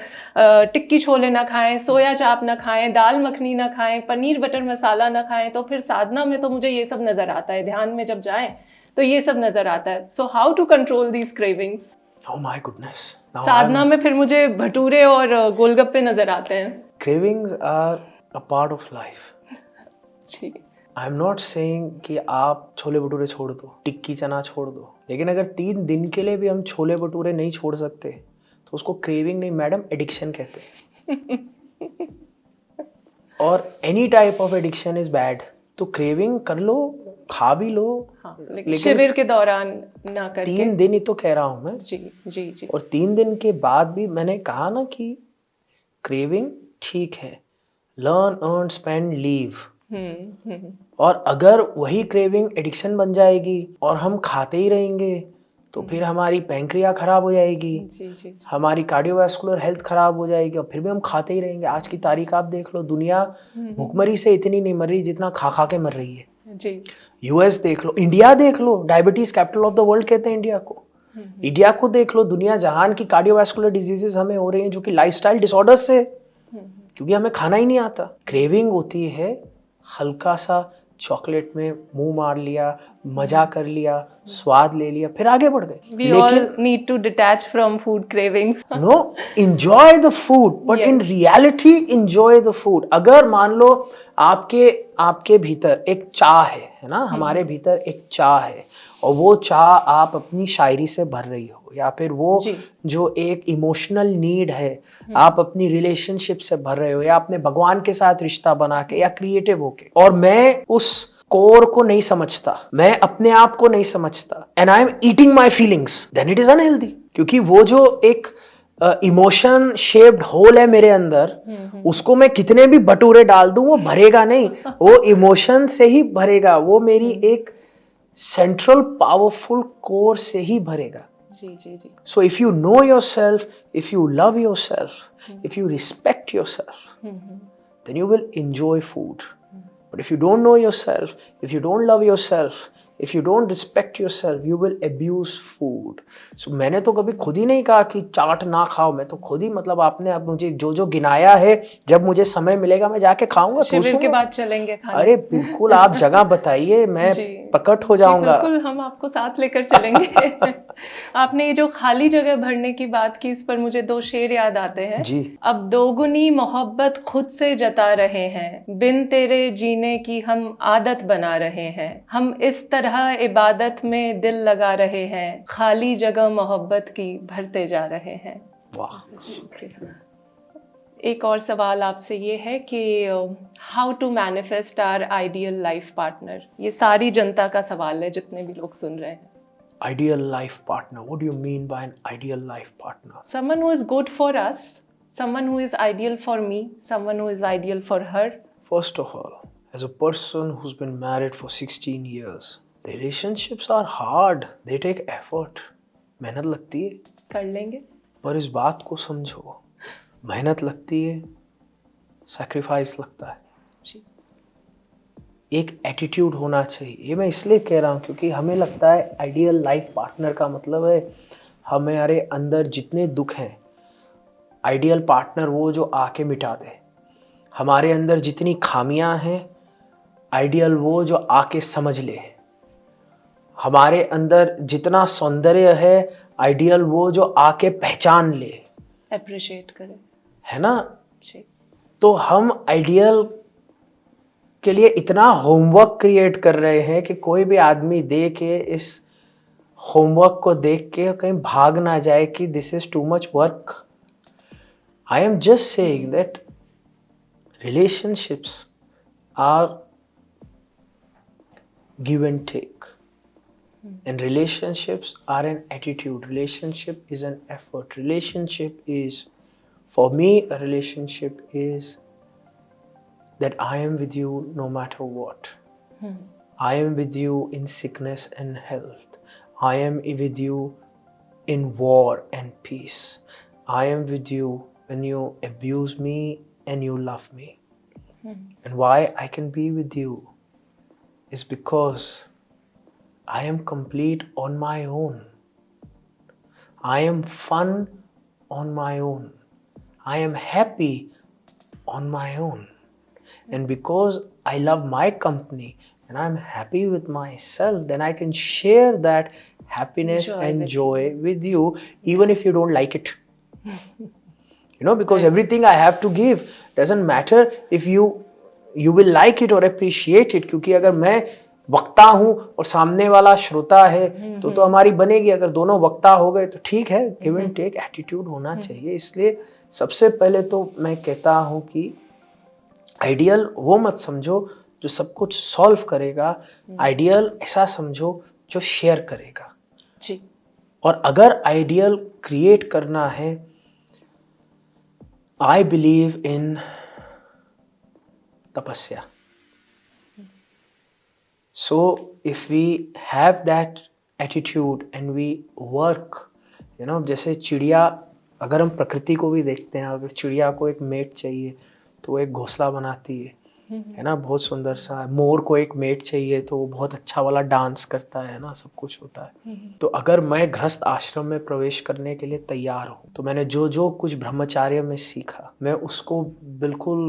Speaker 2: टिक्की छोले ना खाएं, सोया चाप ना खाएं, दाल मखनी ना खाएं, पनीर बटर मसाला ना खाएं, तो फिर साधना में तो मुझे ये सब नज़र आता है। ध्यान में जब जाएं तो ये सब नज़र आता है। So how to control these cravings?
Speaker 1: Oh my goodness. Now
Speaker 2: साधना में फिर मुझे भटूरे और गोलगप्पे नजर आते हैं।
Speaker 1: cravings are a part of life.
Speaker 2: जी
Speaker 1: आई एम नॉट सेइंग कि आप छोले भटूरे छोड़ दो, टिक्की चना छोड़ दो, लेकिन अगर 3 दिन के लिए भी हम छोले भटूरे नहीं छोड़ सकते तो उसको क्रेविंग नहीं मैडम, एडिक्शन कहते हैं। और any type of addiction is bad. तो क्रेविंग कर लो, खा भी लो,
Speaker 2: हाँ, लेकिन शिविर के दौरान ना करके।
Speaker 1: 3 दिन ही तो कह रहा हूं मैं।
Speaker 2: जी जी जी
Speaker 1: और 3 दिन के बाद भी मैंने कहा ना कि क्रेविंग ठीक है, लर्न अर्न स्पेंड लीव। और अगर वही क्रेविंग एडिक्शन बन जाएगी और हम खाते ही रहेंगे तो फिर हमारी पैंक्रिया खराब हो जाएगी,
Speaker 2: जी जी
Speaker 1: हमारी कार्डियोवैस्कुलर हेल्थ खराब हो जाएगी, और फिर भी हम खाते ही रहेंगे। आज की तारीख आप देख लो, दुनिया भूखमरी से इतनी नहीं मर रही जितना खा खा के मर रही है।
Speaker 2: जी
Speaker 1: यूएस देख लो, इंडिया देख लो, diabetes capital of the world कहते हैं इंडिया को। इंडिया को देख लो, दुनिया जहान की कार्डियोवैस्कुलर डिजीजेस हमें हो रही हैं जो कि लाइफस्टाइल डिसऑर्डर्स से, क्योंकि हमें खाना ही नहीं आता। क्रेविंग होती है हल्का सा चॉकलेट में मुंह मार लिया, मजा कर लिया, स्वाद ले लिया, फिर आगे बढ़ गए।
Speaker 2: We all need to detach from food cravings.
Speaker 1: No, enjoy the food, but in reality enjoy the food. अगर मान लो आपके भीतर एक चाह है ना, हमारे भीतर एक चाह है, और वो चाह आप अपनी शायरी से भर रही हो, या फिर वो जो एक इमोशनल नीड है आप अपनी रिलेशनशिप से भर रहे हो, या आपने भगवान के साथ रिश्ता बना के, या क्रिएटिव होके, और मैं उस कोर को नहीं समझता, मैं अपने आप को नहीं समझता, and I am eating my feelings, then it is unhealthy. क्योंकि वो जो एक इमोशन शेप्ड होल है मेरे अंदर, उसको मैं कितने भी भटूरे डाल दूं वो भरेगा नहीं, वो इमोशन से ही भरेगा, वो मेरी एक सेंट्रल पावरफुल कोर से ही भरेगा।
Speaker 2: जी जी जी
Speaker 1: so if you know yourself, if you love yourself, if you respect yourself, then you will enjoy food. But if you don't know yourself, if you don't love yourself, if you don't respect yourself, you will abuse food. So मैंने तो कभी खुद ही नहीं कहा कि चाट ना खाओ, मैं तो खुद ही, मतलब आपने अब मुझे जो जो गिनाया है, जब मुझे समय मिलेगा मैं जाके खाऊंगा।
Speaker 2: शिविर के बाद चलेंगे खाने।
Speaker 1: अरे बिल्कुल, आप जगह बताइए, मैं पकट हो जाऊंगा।
Speaker 2: बिल्कुल, हम आपको साथ लेकर चलेंगे। आपने ये जो खाली जगह भरने की बात की, इस पर मुझे 2 शेर याद आते हैं
Speaker 1: जी।
Speaker 2: अब दोगुनी मोहब्बत खुद से जता रहे हैं, बिन तेरे जीने की हम आदत बना रहे हैं, हम इस तरह इबादत में दिल लगा रहे हैं, खाली जगह मोहब्बत की भरते जा रहे हैं।
Speaker 1: वाह,
Speaker 2: शुक्रिया। एक और सवाल आपसे ये है कि how to manifest our ideal life partner. ये सारी जनता का सवाल है, जितने भी लोग सुन रहे हैं।
Speaker 1: Ideal life partner, what do you mean by an ideal life partner?
Speaker 2: Someone who is good for us, someone who is ideal for me, someone who is ideal for her.
Speaker 1: First of all, as a person who's been married for 16 years, relationships are hard, they take effort. मेहनत लगती है,
Speaker 2: कर लेंगे,
Speaker 1: पर इस बात को समझो, मेहनत लगती है, सैक्रिफाइस लगता है।
Speaker 2: जी।
Speaker 1: एक एटीट्यूड होना चाहिए। ये मैं इसलिए कह रहा हूँ क्योंकि हमें लगता है आइडियल लाइफ पार्टनर का मतलब है हमारे अंदर जितने दुख हैं, आइडियल पार्टनर वो जो आके मिटा दे। हमारे अंदर जितनी खामियां हैं, आइडियल वो जो आके समझ ले। हमारे अंदर जितना सौंदर्य है, आइडियल वो जो आके पहचान ले,
Speaker 2: अप्रिशिएट करे,
Speaker 1: है ना।
Speaker 2: जी।
Speaker 1: तो हम आइडियल के लिए इतना होमवर्क क्रिएट कर रहे हैं कि कोई भी आदमी देख के इस होमवर्क को देख के कहीं भाग ना जाए कि this is too much work. I am just saying that relationships are give and take, and relationships are an attitude. Relationship is an effort. Relationship is, for me, a relationship is that I am with you no matter what. I am with you in sickness and health. I am with you in war and peace. I am with you when you abuse me and you love me. And why I can be with you is because I am complete on my own. I am fun on my own. I am happy on my own. And because I love my company and I'm happy with myself, then I can share that happiness
Speaker 2: Joy
Speaker 1: and
Speaker 2: with
Speaker 1: joy with you, even if you don't like it. Because
Speaker 2: Right.
Speaker 1: everything I have to give doesn't matter if you will like it or appreciate it. क्योंकि अगर मैं वक्ता हूँ और सामने वाला श्रोता है तो हमारी बनेगी। अगर दोनों वक्ता हो गए तो ठीक है, गिव एंड टेक एटीट्यूड होना चाहिए। इसलिए सबसे पहले तो मैं कहता हूँ कि आइडियल वो मत समझो जो सब कुछ सॉल्व करेगा, आइडियल ऐसा समझो जो शेयर करेगा।
Speaker 2: जी।
Speaker 1: और अगर आइडियल क्रिएट करना है, I believe in tapasya. So if we have that attitude and we work, जैसे चिड़िया, अगर हम प्रकृति को भी देखते हैं, अगर चिड़िया को एक मेट चाहिए तो वो एक घोंसला बनाती है ना, बहुत सुंदर सा। मोर को एक मेट चाहिए तो वो बहुत अच्छा वाला डांस करता है ना, सब कुछ होता है। तो अगर मैं गृहस्थ आश्रम में प्रवेश करने के लिए तैयार हूँ तो मैंने जो जो कुछ ब्रह्मचार्य में सीखा मैं उसको बिल्कुल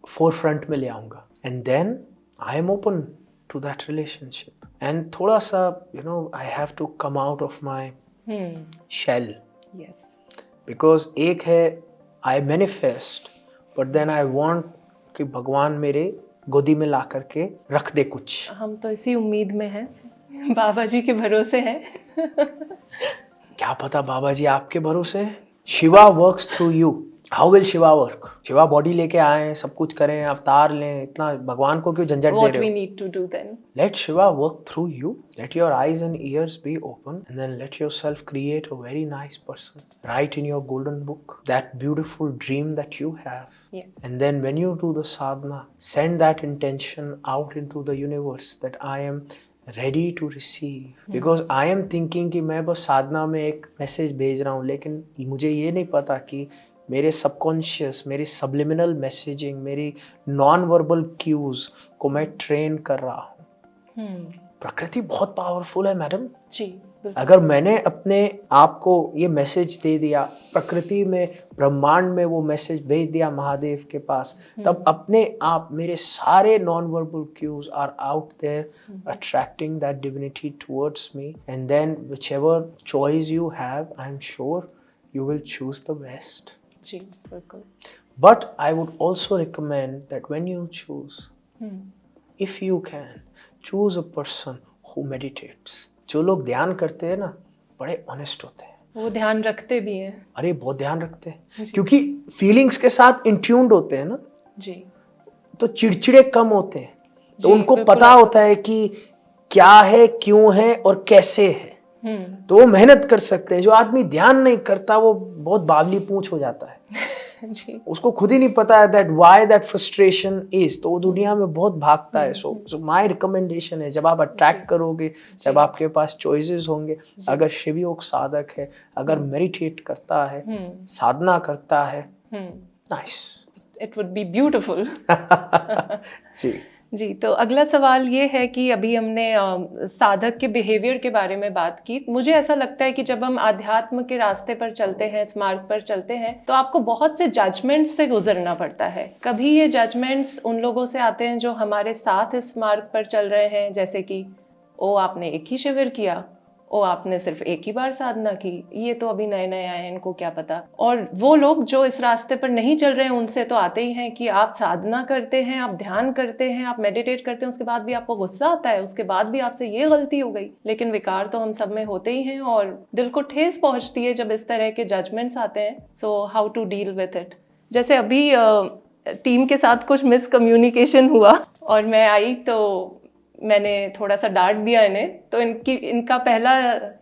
Speaker 1: फोरफ्रंट में ले आऊँगा। And then I am open to that relationship. And थोड़ा सा I have to come out of my shell.
Speaker 2: Yes.
Speaker 1: Because एक है I manifest, but then I want कि भगवान मेरे गोदी में ला करके रख दे कुछ।
Speaker 2: हम तो इसी उम्मीद में हैं, बाबा जी के भरोसे हैं।
Speaker 1: क्या पता बाबा जी आपके भरोसे हैं। Shiva works through you. How will Shiva work? Shiva body लेके आए, सब कुछ करें, अवतार लें, इतना भगवान को क्यों झंझट दे
Speaker 2: What
Speaker 1: रहे
Speaker 2: we
Speaker 1: हो?
Speaker 2: need to do then?
Speaker 1: Let Shiva work through you. Let your eyes and ears be open, and then let yourself create a very nice person. Write in your golden book that beautiful dream that you have.
Speaker 2: Yes.
Speaker 1: And then when you do the sadhana, send that intention out into the universe that I am ready to receive. Because I am thinking कि मैं बस साधना में एक message भेज रहा हूँ, लेकिन मुझे ये नहीं पता कि मेरे सबकॉन्शियस, मेरी सब्लिमिनल मैसेजिंग, मेरी नॉन वर्बल क्यूज को मैं ट्रेन कर रहा हूँ। प्रकृति बहुत पावरफुल है मैडम
Speaker 2: जी, बिल्कुल।
Speaker 1: अगर मैंने अपने आप को ये मैसेज दे दिया, प्रकृति में, ब्रह्मांड में वो मैसेज भेज दिया महादेव के पास, तब अपने आप मेरे सारे non verbal cues are out there attracting that divinity towards me. And then whichever choice you have, I am sure you will choose the best.
Speaker 2: जी, बिल्कुल।
Speaker 1: But I would also recommend that when you choose, if you can, choose a person who meditates. जो लोग ध्यान करते हैं ना, बड़े honest होते हैं।
Speaker 2: वो ध्यान रखते भी हैं।
Speaker 1: अरे बहुत ध्यान रखते हैं, क्योंकि फीलिंग्स के साथ इंट्यून्ड होते हैं ना,
Speaker 2: जी,
Speaker 1: तो चिड़चिड़े कम होते हैं। तो
Speaker 2: जी,
Speaker 1: उनको
Speaker 2: बिल्कुल
Speaker 1: पता होता है कि क्या है, क्यों है और कैसे है, तो वो मेहनत कर सकते हैं। जो आदमी ध्यान नहीं करता वो बहुत बावली पूंछ हो जाता है।
Speaker 2: जी,
Speaker 1: उसको खुद ही नहीं पता है that why that frustration is, तो वो दुनिया में बहुत भागता है। सो माय रिकमेंडेशन है, जब आप अट्रैक्ट करोगे, जब आपके पास चॉइसेस होंगे, अगर शिव योग साधक है, अगर मेडिटेट करता है, साधना करता है, nice,
Speaker 2: it would be beautiful.
Speaker 1: जी।
Speaker 2: जी, तो अगला सवाल ये है कि अभी हमने साधक के बिहेवियर के बारे में बात की। मुझे ऐसा लगता है कि जब हम आध्यात्म के रास्ते पर चलते हैं, इस मार्ग पर चलते हैं, तो आपको बहुत से जजमेंट्स से गुजरना पड़ता है। कभी ये जजमेंट्स उन लोगों से आते हैं जो हमारे साथ इस मार्ग पर चल रहे हैं, जैसे कि ओ आपने एक ही शिविर किया, ओ आपने सिर्फ एक ही बार साधना की, ये तो अभी नए नए आए हैं, इनको क्या पता। और वो लोग जो इस रास्ते पर नहीं चल रहे हैं उनसे तो आते ही हैं कि आप साधना करते हैं, आप ध्यान करते हैं, आप मेडिटेट करते हैं, उसके बाद भी आपको गुस्सा आता है, उसके बाद भी आपसे ये गलती हो गई। लेकिन विकार तो हम सब में होते ही हैं और दिल को ठेस पहुंचती है जब इस तरह के जजमेंट्स आते हैं। So how to deal with it. जैसे अभी टीम के साथ कुछ मिसकम्युनिकेशन हुआ और मैं आई तो मैंने थोड़ा सा डांट दिया इन्हें, तो इनका पहला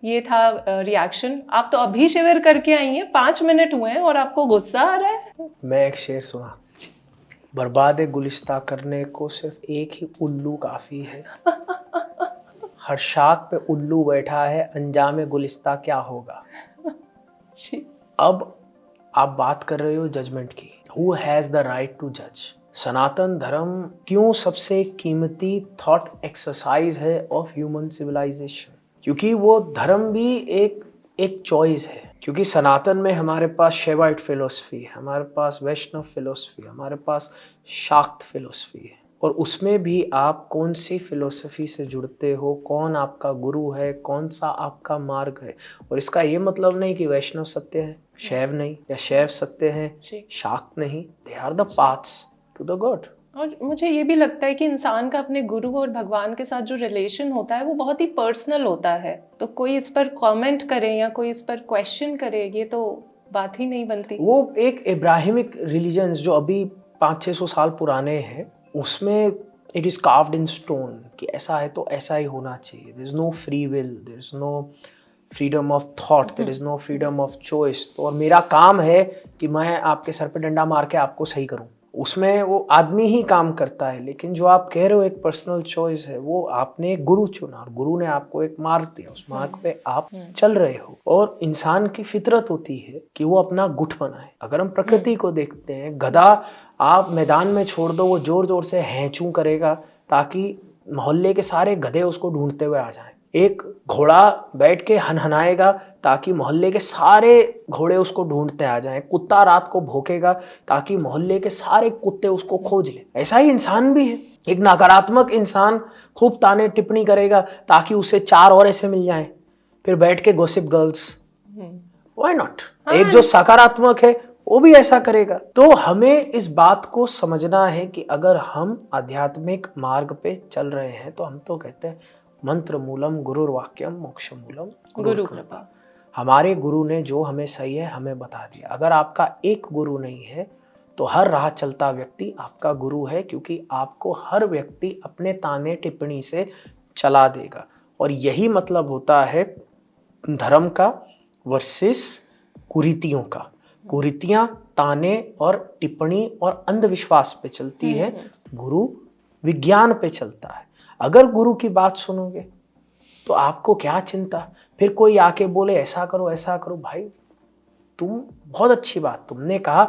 Speaker 2: ये था रिएक्शन, आप तो अभी शिविर करके आई हैं, 5 मिनट हुए हैं और आपको गुस्सा आ रहा है।
Speaker 1: मैं एक शेर सुना, बर्बाद गुलिस्ता करने को सिर्फ एक ही उल्लू काफी है। हर शाख पे उल्लू बैठा है, अंजाम गुलिस्ता क्या होगा।
Speaker 2: जी।
Speaker 1: अब आप बात कर रहे हो जजमेंट की। Who has the right to जज। सनातन धर्म क्यों सबसे कीमती थॉट एक्सरसाइज है ऑफ ह्यूमन सिविलाइजेशन? क्योंकि वो धर्म भी एक चॉइस है। क्योंकि सनातन में हमारे पास शैवाइट फिलोसफी है, हमारे पास वैष्णव फिलोसफी है, हमारे पास शाक्त फिलोसफी है, और उसमें भी आप कौन सी फिलोसफी से जुड़ते हो, कौन आपका गुरु है, कौन सा आपका मार्ग है। और इसका ये मतलब नहीं कि वैष्णव सत्य है, शैव नहीं, या शैव सत्य है, शाक्त नहीं। They are the paths to the God.
Speaker 2: और मुझे ये भी लगता है कि इंसान का अपने गुरु और भगवान के साथ जो रिलेशन होता है वो बहुत ही पर्सनल होता है। तो कोई इस पर कमेंट करे या कोई इस पर क्वेश्चन करे, ये तो बात ही नहीं बनती।
Speaker 1: वो एक इब्राहिमिक रिलीजन्स जो अभी 500-600 साल पुराने हैं, उसमें it is carved in stone कि ऐसा है तो ऐसा ही होना चाहिए। There is no free will, there is no freedom of thought, there is no freedom of choice. तो और मेरा काम है कि मैं आपके सर पे डंडा मार के आपको सही करूं, उसमें वो आदमी ही काम करता है। लेकिन जो आप कह रहे हो एक पर्सनल चॉइस है, वो आपने एक गुरु चुना और गुरु ने आपको एक मार्ग दिया, उस मार्ग पे आप चल रहे हो। और इंसान की फितरत होती है कि वो अपना गुट बनाए। अगर हम प्रकृति को देखते हैं, गधा आप मैदान में छोड़ दो, वो जोर जोर से हैंचू करेगा ताकि मोहल्ले के सारे गधे उसको ढूंढते हुए आ जाएं। एक घोड़ा बैठ के हनहनाएगा ताकि मोहल्ले के सारे घोड़े उसको ढूंढते आ जाएं। कुत्ता रात को भौंकेगा ताकि मोहल्ले के सारे कुत्ते उसको खोज ले। ऐसा ही इंसान भी है। एक नकारात्मक इंसान खूब ताने टिप्पणी करेगा ताकि उसे 4 और ऐसे मिल जाएं, फिर बैठ के गॉसिप गर्ल्स। Why not? एक जो सकारात्मक है वो भी ऐसा करेगा। तो हमें इस बात को समझना है कि अगर हम आध्यात्मिक मार्ग पे चल रहे हैं तो हम तो कहते हैं मंत्र मूलम गुरुर्वाक्यम मोक्ष मूलम
Speaker 2: गुरु कृपा।
Speaker 1: हमारे गुरु ने जो हमें सही है हमें बता दिया। अगर आपका एक गुरु नहीं है तो हर राह चलता व्यक्ति आपका गुरु है, क्योंकि आपको हर व्यक्ति अपने ताने टिप्पणी से चला देगा। और यही मतलब होता है धर्म का वर्सेस कुरीतियों का। कुरीतियां ताने और टिप्पणी और अंधविश्वास पे चलती है, गुरु विज्ञान पे चलता है। अगर गुरु की बात सुनोगे तो आपको क्या चिंता। फिर कोई आके बोले ऐसा करो ऐसा करो, भाई तुम बहुत अच्छी बात तुमने कहा,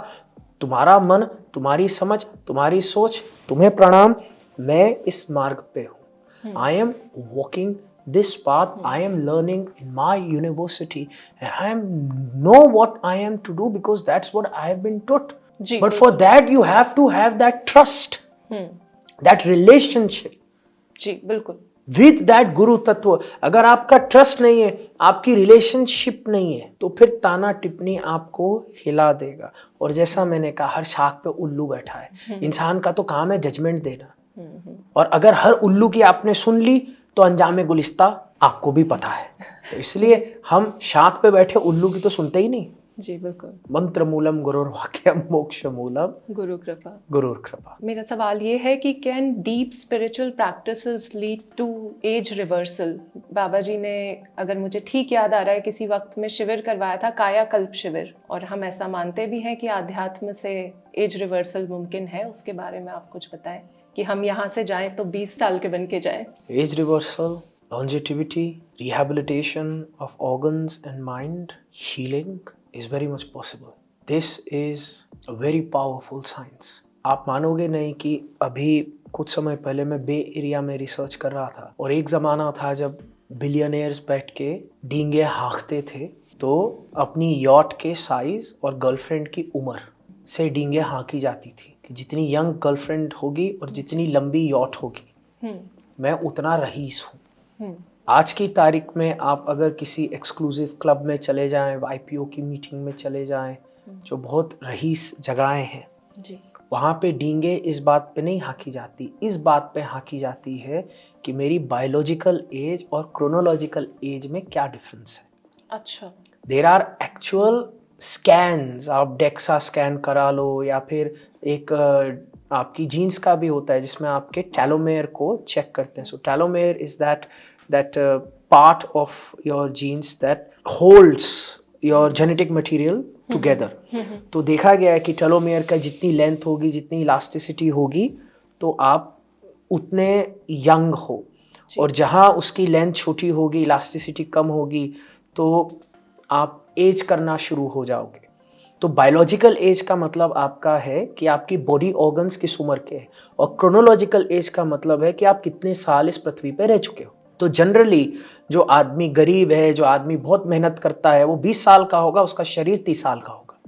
Speaker 1: तुम्हारा मन, तुम्हारी समझ, तुम्हारी सोच, तुम्हें प्रणाम। मैं इस मार्ग पे हूँ। I am walking this path, I am learning in my university and I am know what I am to do because that's what I have been taught. But for that you have to have that trust, that relationship.
Speaker 2: जी बिल्कुल।
Speaker 1: With that गुरु तत्व। अगर आपका trust नहीं है, आपकी relationship नहीं है, तो फिर ताना टिप्पणी आपको हिला देगा। और जैसा मैंने कहा, हर शाख पे उल्लू बैठा है। इंसान का तो काम है जजमेंट देना, और अगर हर उल्लू की आपने सुन ली तो अंजाम गुलिस्ता आपको भी पता है। तो इसलिए हम शाख पे बैठे उल्लू की तो सुनते ही नहीं।
Speaker 2: जी बिल्कुल।
Speaker 1: मंत्र मूलम गुरुर्वाक्यम मोक्ष मूलम
Speaker 2: गुरु कृपा।
Speaker 1: गुरुर कृपा।
Speaker 2: मेरा सवाल ये है कि can deep spiritual practices lead to age reversal? बाबा जी ने, अगर मुझे ठीक याद आ रहा है, किसी वक्त में शिविर करवाया था, कायाकल्प शिविर, और हम ऐसा मानते भी हैं कि आध्यात्म से एज रिवर्सल मुमकिन है। उसके बारे में आप कुछ बताएं कि हम यहाँ से जाएं तो 20 साल के बन के जाएं।
Speaker 1: Age reversal, longevity, rehabilitation of organs and mind, healing is very much possible. This is a very powerful science. आप मानोगे नहीं कि अभी कुछ समय पहले मैं बे एरिया में रिसर्च कर रहा था और एक ज़माना था जब बिलियनियर्स बैठ के डींगे हाँकते थे तो अपनी यॉट के साइज और गर्लफ्रेंड की उम्र से डींगे हाँकी जाती थी कि जितनी यंग गर्लफ्रेंड होगी और जितनी लंबी यॉट होगी मैं उतना रईस हूँ। आज की तारीख में आप अगर किसी एक्सक्लूसिव क्लब में चले जाएं, आईपीओ की मीटिंग में चले जाएं, जो बहुत रईस जगहें हैं
Speaker 2: जी।
Speaker 1: वहाँ पे डींगे इस बात पे नहीं हाँकी जाती, इस बात पे हाँकी जाती है कि मेरी बायोलॉजिकल एज और क्रोनोलॉजिकल एज में क्या डिफरेंस है।
Speaker 2: अच्छा।
Speaker 1: देर आर एक्चुअल स्कैन्स, आप डेक्सा स्कैन करा लो या फिर एक आपकी जीन्स का भी होता है जिसमें आपके टेलोमेयर को चेक करते हैं। So telomere is that part of your genes that holds your genetic material together. तो देखा गया है कि टेलोमेयर का जितनी लेंथ होगी, जितनी इलास्टिसिटी होगी, तो आप उतने यंग हो, और जहाँ उसकी लेंथ छोटी होगी, इलास्टिसिटी कम होगी, तो आप एज करना शुरू हो जाओगे। तो बायोलॉजिकल एज का मतलब आपका है कि आपकी बॉडी ऑर्गन्स किस उम्र के हैं, और क्रोनोलॉजिकल एज का मतलब है कि आप कितने साल इस पृथ्वी पे रह चुके हो। तो जनरली जो आदमी गरीब है, जो आदमी बहुत मेहनत करता है, वो 20 साल का होगा, उसका शरीर 30 साल का होगा,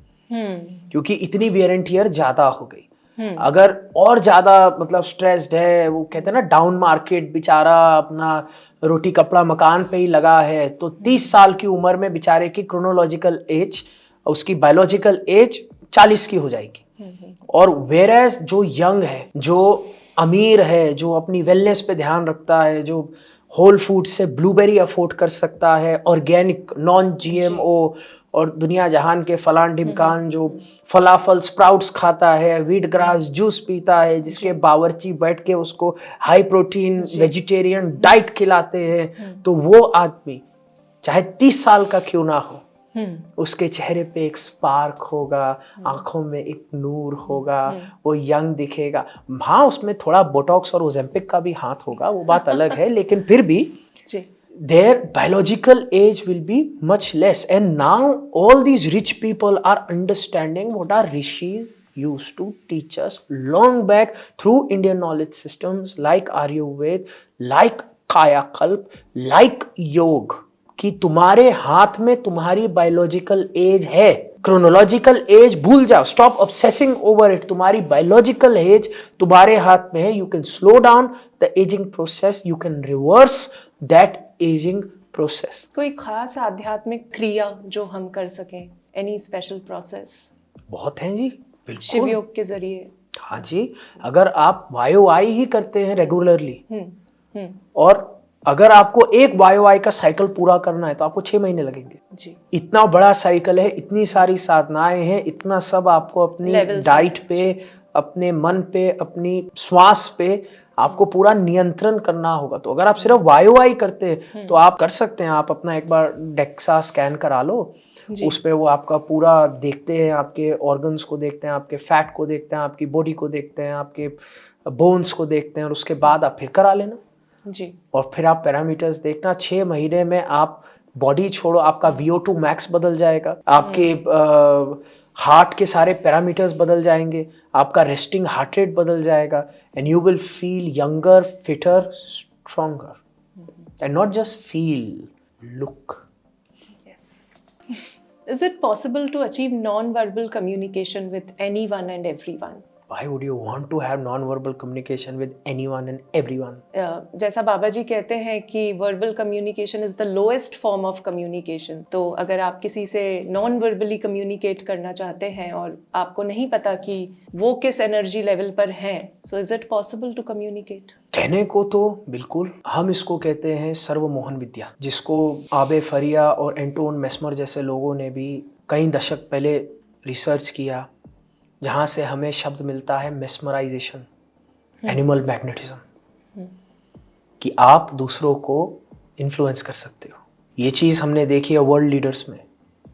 Speaker 1: क्योंकि इतनी वेयर एंड टियर ज्यादा हो गई। अगर और ज्यादा मतलब स्ट्रेस्ड है, वो कहते हैं ना डाउन मार्केट, बेचारा अपना रोटी कपड़ा मकान पे ही लगा है, तो 30 साल की उम्र में बेचारे की क्रोनोलॉजिकल एज, उसकी बायोलॉजिकल एज 40 की हो जाएगी। और वेरएज जो यंग है, जो अमीर है, जो अपनी वेलनेस पे ध्यान रखता है, जो होल फूड से ब्लूबेरी अफोर्ड कर सकता है, ऑर्गेनिक नॉन जीएमओ और दुनिया जहान के फलान ढिमकान, जो फलाफल स्प्राउट्स खाता है, व्हीट ग्रास जूस पीता है, जिसके बावर्ची बैठ के उसको हाई प्रोटीन वेजिटेरियन डाइट खिलाते हैं, तो वो आदमी चाहे 30 साल का क्यों ना हो, उसके चेहरे पे एक स्पार्क होगा, आंखों में एक नूर होगा, वो यंग दिखेगा। हाँ, उसमें थोड़ा बोटॉक्स और ओजेम्पिक का भी हाथ होगा, वो बात अलग है, लेकिन फिर भी their biological age will be much less. And now all these rich people are understanding what our rishis used to teach us long back through Indian knowledge systems like Ayurveda, like Kaya Kalp, like Yoga, कि तुम्हारे हाथ में तुम्हारी biological age है। Chronological age भूल जाओ, stop obsessing over it. तुम्हारी biological age तुम्हारे हाथ में है। You can slow down the ageing process, you can reverse that ageing process.
Speaker 2: कोई खास आध्यात्मिक क्रिया जो हम कर सकें, एनी स्पेशल प्रोसेस?
Speaker 1: बहुत हैं जी, बिल्कुल,
Speaker 2: शिव योग के जरिए।
Speaker 1: हाँ जी, अगर आप वायुवाई ही करते हैं रेगुलरली, और अगर आपको एक वायुवाई का साइकिल पूरा करना है तो आपको 6 महीने लगेंगे जी। इतना बड़ा साइकिल है, इतनी सारी साधनाएं हैं, इतना सब आपको अपनी डाइट पे, अपने मन पे, अपनी श्वास पे आपको पूरा नियंत्रण करना होगा। तो अगर आप सिर्फ वायुवाई करते हैं तो आप कर सकते हैं, आप अपना एक बार डेक्सा स्कैन करा लो, उस पे वो आपका पूरा देखते हैं, आपके ऑर्गन्स को देखते हैं, आपके फैट को देखते हैं, आपकी बॉडी को देखते हैं, आपके बोन्स को देखते हैं, और उसके बाद आप फिर करा लेना जी। और फिर आप पैरामीटर्स देखना। 6 महीने में आप बॉडी छोड़ो, आपका VO2 मैक्स बदल जाएगा, आपके हार्ट के सारे पैरामीटर्स बदल जाएंगे, आपका रेस्टिंग हार्ट रेट बदल जाएगा, and you will feel younger, fitter, stronger, and not just feel, look.
Speaker 2: Is it possible to achieve non-verbal communication with anyone and everyone?
Speaker 1: Why would you want to have non-verbal communication with anyone and everyone?
Speaker 2: जैसा बाबा जी कहते हैं कि verbal communication is the lowest form of communication. तो अगर आप किसी से non-verbally communicate करना चाहते हैं और आपको नहीं पता कि वो किस energy level पर हैं, so is it possible to communicate?
Speaker 1: कहने को तो बिल्कुल, हम इसको कहते हैं सर्वमोहन विद्या, जिसको आबे फरिया और एंटोन मेस्मर जैसे लोगों ने भी कई दशक पहले रिसर्च किया, जहाँ से हमें शब्द मिलता है मेस्मराइजेशन, एनिमल मैग्नेटिज्म, कि आप दूसरों को इन्फ्लुएंस कर सकते हो। ये चीज़ हमने देखी है वर्ल्ड लीडर्स में।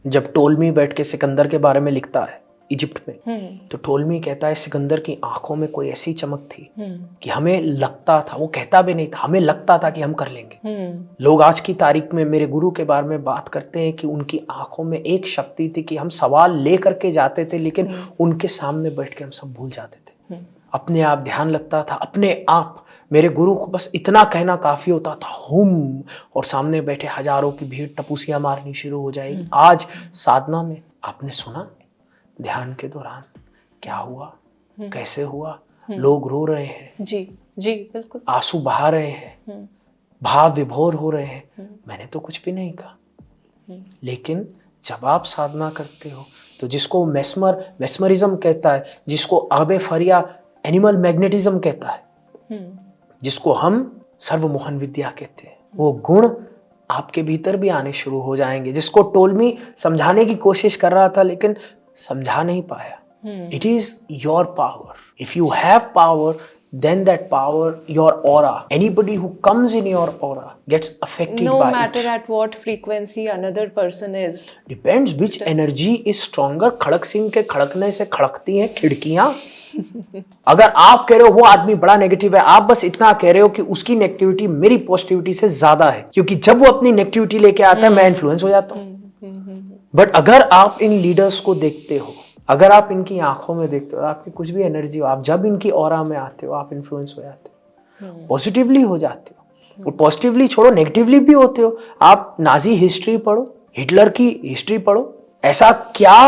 Speaker 1: जब टोलमी बैठ के सिकंदर के बारे में लिखता है इजिप्ट में, तो टोलमी कहता है सिकंदर की आंखों में कोई ऐसी चमक थी कि हमें लगता था, वो कहता भी नहीं था, हमें लगता था कि हम कर लेंगे। लोग आज की तारीख में मेरे गुरु के बारे में बात करते हैं कि उनकी आंखों में एक शक्ति थी कि हम सवाल ले करके जाते थे, लेकिन उनके सामने बैठ के हम सब भूल जाते थे। अपने आप ध्यान लगता था, अपने आप। मेरे गुरु को बस इतना कहना काफी होता था, हुम, और सामने बैठे हजारों की भीड़ टपूसियां मारनी शुरू हो जाएगी। आज साधना में आपने सुना ध्यान के दौरान क्या हुआ, कैसे हुआ? लोग रो रहे हैं,
Speaker 2: जी जी बिल्कुल,
Speaker 1: आंसू बहा रहे हैं, भाव विभोर हो रहे हैं। मैंने तो कुछ भी नहीं कहा, लेकिन जब आप साधना करते हो तो जिसको मेस्मरिज्म कहता है, जिसको आबे फरिया एनिमल मैग्नेटिज्म कहता है, जिसको हम सर्वमोहन विद्या कहते हैं, वो गुण आपके भीतर भी आने शुरू हो जाएंगे, जिसको टोलमी समझाने की कोशिश कर रहा था लेकिन समझा नहीं पाया। It is your power. If you have power, then that power, your aura, anybody who comes in your aura gets affected
Speaker 2: no
Speaker 1: by
Speaker 2: matter
Speaker 1: it.
Speaker 2: at what frequency another person is.
Speaker 1: Depends which energy is stronger. खड़क सिंह के खड़कने से खड़कती हैं खिड़कियां। अगर आप कह रहे हो वो आदमी बड़ा नेगेटिव है, आप बस इतना कह रहे हो कि उसकी नेगेटिविटी मेरी पॉजिटिविटी से ज्यादा है, क्योंकि जब वो अपनी नेगेटिविटी लेके आता है मैं इन्फ्लुएंस हो जाता हूं। बट अगर आप इन लीडर्स को देखते हो, अगर आप इनकी आंखों में देखते हो, आपकी कुछ भी एनर्जी हो, आप जब इनकी ऑरा में आते हो आप इन्फ्लुएंस हो जाते हो, पॉजिटिवली हो जाते हो। और पॉजिटिवली छोड़ो, नेगेटिवली भी होते हो। आप नाजी हिस्ट्री पढ़ो, हिटलर की हिस्ट्री पढ़ो, ऐसा क्या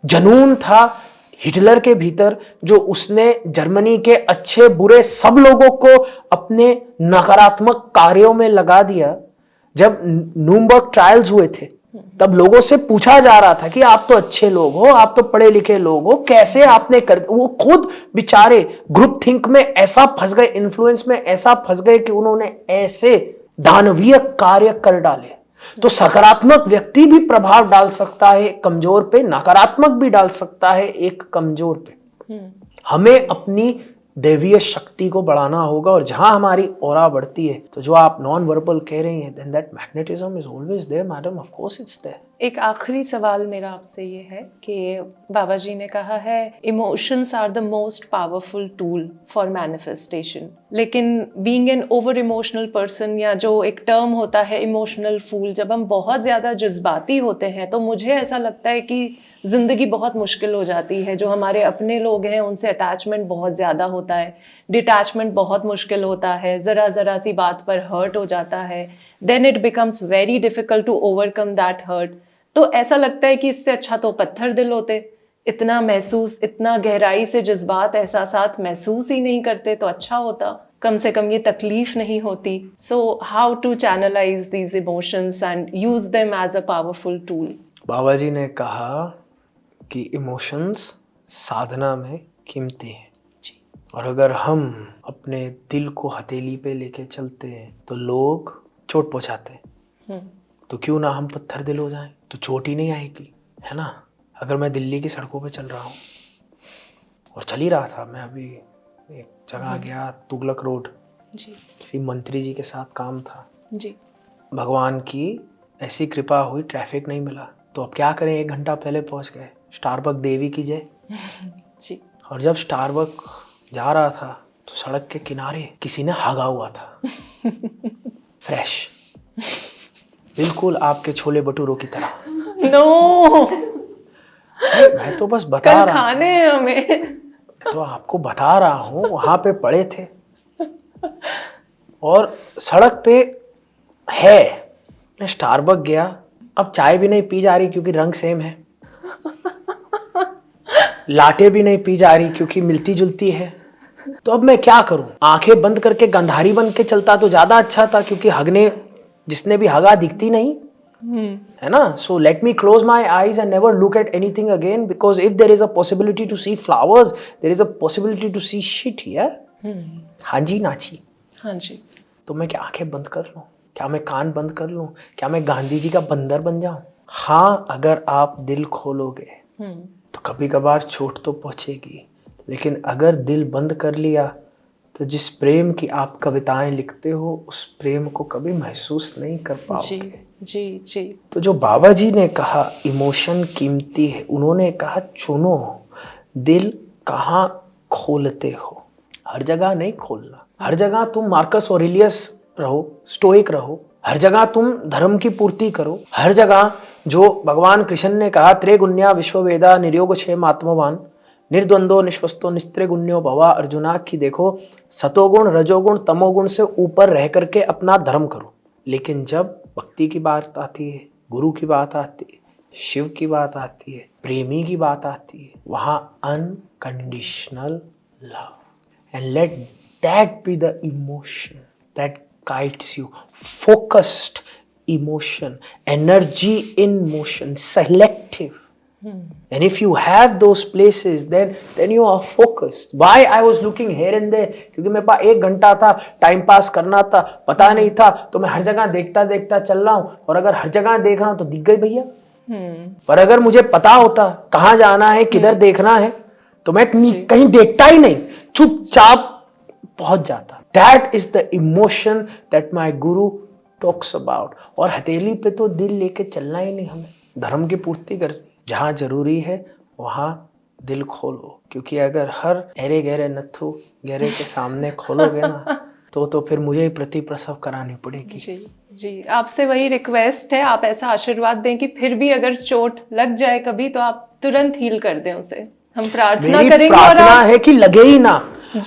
Speaker 1: जनून था हिटलर के भीतर जो उसने जर्मनी के अच्छे बुरे सब लोगों को अपने नकारात्मक कार्यों में लगा दिया। जब न्यूरम्बर्ग ट्रायल्स हुए थे तब लोगों से पूछा जा रहा था कि आप तो अच्छे लोग हो, आप तो पढ़े लिखे लोग हो, कैसे आपने कर, वो खुद बेचारे ग्रुप थिंक में ऐसा फंस गए, इन्फ्लुएंस में ऐसा फंस गए कि उन्होंने ऐसे दानवीय कार्य कर डाले। तो सकारात्मक व्यक्ति भी प्रभाव डाल सकता है कमजोर पे, नकारात्मक भी डाल सकता है एक कमजोर पे। हमें अपनी दैवीय शक्ति को बढ़ाना होगा, और जहां हमारी ऑरा बढ़ती है तो जो आप नॉन वर्बल कह रही हैं, then that magnetism is always there, madam, of course it's there.
Speaker 2: एक आखिरी सवाल मेरा आपसे ये है कि बाबा जी ने कहा है emotions are the most powerful tool for manifestation, लेकिन being an over emotional person, या जो एक टर्म होता है इमोशनल फूल, जब हम बहुत ज़्यादा जज्बाती होते हैं तो मुझे ऐसा लगता है कि ज़िंदगी बहुत मुश्किल हो जाती है। जो हमारे अपने लोग हैं उनसे अटैचमेंट बहुत ज़्यादा होता है, डिटैचमेंट बहुत मुश्किल होता है, ज़रा ज़रा सी बात पर हर्ट हो जाता है, then it becomes very difficult to overcome that hurt. तो ऐसा लगता है कि इससे अच्छा तो पत्थर दिल होते, इतना महसूस, इतना गहराई से जज्बात एहसासात महसूस ही नहीं करते तो अच्छा होता, कम से कम ये तकलीफ नहीं होती। So how to channelise these emotions and use them as a powerful tool?
Speaker 1: बाबा जी ने कहा कि इमोशंस साधना में कीमती हैं, और अगर हम अपने दिल को हथेली पे लेके चलते हैं तो लोग चोट पहुंचाते हैं, तो क्यों ना हम पत्थर दिल हो जाएं, तो चोट ही नहीं आएगी, है ना। अगर मैं दिल्ली की सड़कों पे चल रहा हूँ, और चल ही रहा था मैं, अभी एक जगह गया तुगलक रोड,
Speaker 2: जी
Speaker 1: किसी मंत्री जी के साथ काम था
Speaker 2: जी,
Speaker 1: भगवान की ऐसी कृपा हुई, ट्रैफिक नहीं मिला, तो अब क्या करें, 1 घंटा पहले पहुंच गए। स्टारबक देवी की जय
Speaker 2: जी।
Speaker 1: और जब स्टारबक जा रहा था तो सड़क के किनारे किसी ने हगा हुआ था फ्रेश, बिल्कुल आपके छोले भटूरों की तरह।
Speaker 2: नो,
Speaker 1: मैं तो बस बता
Speaker 2: कल
Speaker 1: रहा
Speaker 2: खाने हैं हमें।
Speaker 1: मैं तो आपको बता रहा हूँ, वहां पे पड़े थे और सड़क पे है। मैं स्टारबक गया, अब चाय भी नहीं पी जा रही क्योंकि रंग सेम है, लाटे भी नहीं पी जा रही क्योंकि मिलती जुलती है, तो अब मैं क्या करूं? आंखें बंद करके गंधारी बन के चलता तो ज्यादा अच्छा था, क्योंकि हगने जिसने भी हगा दिखती नहीं, है ना। So let me close my eyes and never look at anything again, because if there is a possibility to see flowers, there is a possibility to see shit here. हाँ जी नाची,
Speaker 2: हाँ जी।
Speaker 1: तो मैं क्या आंखें बंद कर लूं? क्या मैं कान बंद कर लूं? क्या मैं गांधी जी का बंदर बन जाऊं? हाँ, अगर आप दिल खोलोगे तो कभी कभार चोट तो पहुंचेगी, लेकिन अगर दिल बंद कर लिया तो जिस प्रेम की आप कविताएं लिखते हो उस प्रेम को कभी महसूस नहीं कर पाओगे।
Speaker 2: जी जी जी।
Speaker 1: तो जो बाबा जी ने कहा इमोशन कीमती है, उन्होंने कहा चुनो दिल कहाँ खोलते हो। हर जगह नहीं खोलना, हर जगह तुम मार्कस ऑरेलियस रहो, स्टोइक रहो, हर जगह तुम धर्म की पूर्ति करो, हर जगह जो भगवान कृष्ण ने कहा त्रिगुण्या विश्ववेदा निर्योग क्षेम आत्मवान, निर्द्वंदो निष्पस्तो निस्त्रिगुण्यो भवा अर्जुना, कि देखो सतोगुण रजोगुण तमोगुण से ऊपर रह करके अपना धर्म करो। लेकिन जब भक्ति की बात आती है, गुरु की बात आती है, शिव की बात आती है, प्रेमी की बात आती है, वहां unconditional love and let that be the emotion that guides you, focused emotion, energy in motion, selective. And if you have those places, then you are focused. Why I was looking here and there? क्योंकि मेरे पास 1 घंटा था, time pass करना था, पता नहीं था, तो मैं हर जगह देखता देखता चल रहा हूँ। और अगर हर जगह देख रहा हूँ तो दिख गई भैया। पर अगर मुझे पता होता कहाँ जाना है, किधर देखना है, तो मैं कहीं देखता ही नहीं, चुपचाप पहुंच जाता। That is the emotion that my guru talks about. और हथेली पे तो दिल लेके चलना ही नहीं, हमें धर्म की पूर्ति करनी। जहां जरूरी है वहां दिल खोलो, क्योंकि अगर हर ऐरे गहरे नथु गहरे के सामने खोलोगे ना तो फिर मुझे ही प्रति प्रसव करानी पड़ेगी।
Speaker 2: जी जी, आपसे वही रिक्वेस्ट है, आप ऐसा आशीर्वाद दें कि फिर भी अगर चोट लग जाए कभी तो आप तुरंत हील कर दें उसे। हम प्रार्थना
Speaker 1: मेरी
Speaker 2: करेंगे।
Speaker 1: प्रार्थना है कि लगे ही ना।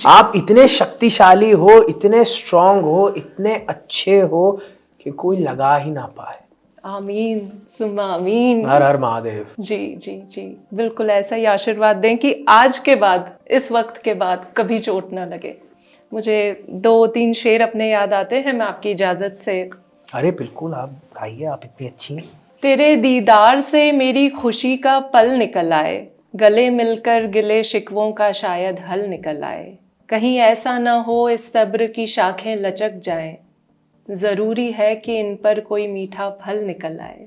Speaker 1: आप इतने शक्तिशाली हो, इतने स्ट्रांग हो, इतने अच्छे हो कि कोई लगा ही ना पाए।
Speaker 2: आमीन सुम्मा आमीन।
Speaker 1: हर हर महादेव।
Speaker 2: जी जी जी, बिल्कुल ऐसा ही आशीर्वाद दें कि आज के बाद, इस वक्त के बाद कभी चोट ना लगे। मुझे 2-3 शेर अपने याद आते हैं, मैं आपकी इजाजत से।
Speaker 1: अरे बिल्कुल, आप गाइए, आप इतनी अच्छी हैं।
Speaker 2: तेरे दीदार से मेरी खुशी का पल निकल आए, गले मिलकर गिले शिकवों का शायद हल निकल आए। कहीं ऐसा ना हो इस सब्र की शाखें लचक जाएं, ज़रूरी है कि इन पर कोई मीठा फल निकल आए।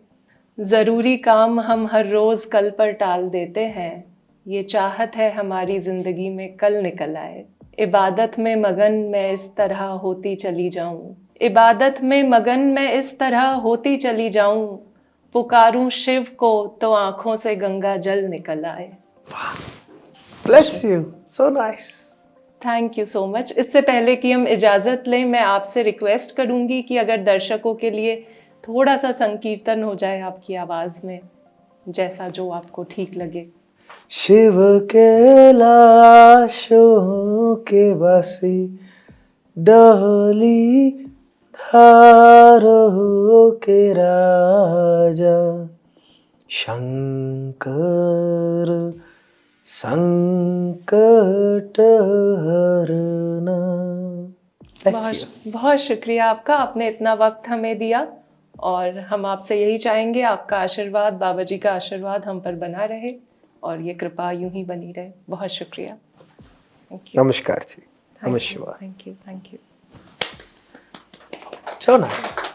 Speaker 2: ज़रूरी काम हम हर रोज़ कल पर टाल देते हैं, ये चाहत है हमारी ज़िंदगी में कल निकल आए। इबादत में मगन मैं इस तरह होती चली जाऊं, इबादत में मगन मैं इस तरह होती चली जाऊं, पुकारूं शिव को तो आंखों से गंगा जल निकल आए।
Speaker 1: Bless you, so nice.
Speaker 2: Thank you so much. इससे पहले कि हम इजाज़त लें, मैं आपसे रिक्वेस्ट करूंगी कि अगर दर्शकों के लिए थोड़ा सा संकीर्तन हो जाए आपकी आवाज़ में, जैसा जो आपको ठीक लगे।
Speaker 1: शिव के लाशों के बसी डोली धारों के राजा, शंकर संकट हरना।
Speaker 2: बहुत शुक्रिया आपका, आपने इतना वक्त हमें दिया। और हम आपसे यही चाहेंगे, आपका आशीर्वाद, बाबा जी का आशीर्वाद हम पर बना रहे और ये कृपा यूं ही बनी रहे। बहुत शुक्रिया।
Speaker 1: नमस्कार जी। नमस्कार।
Speaker 2: Thank you.
Speaker 1: So nice.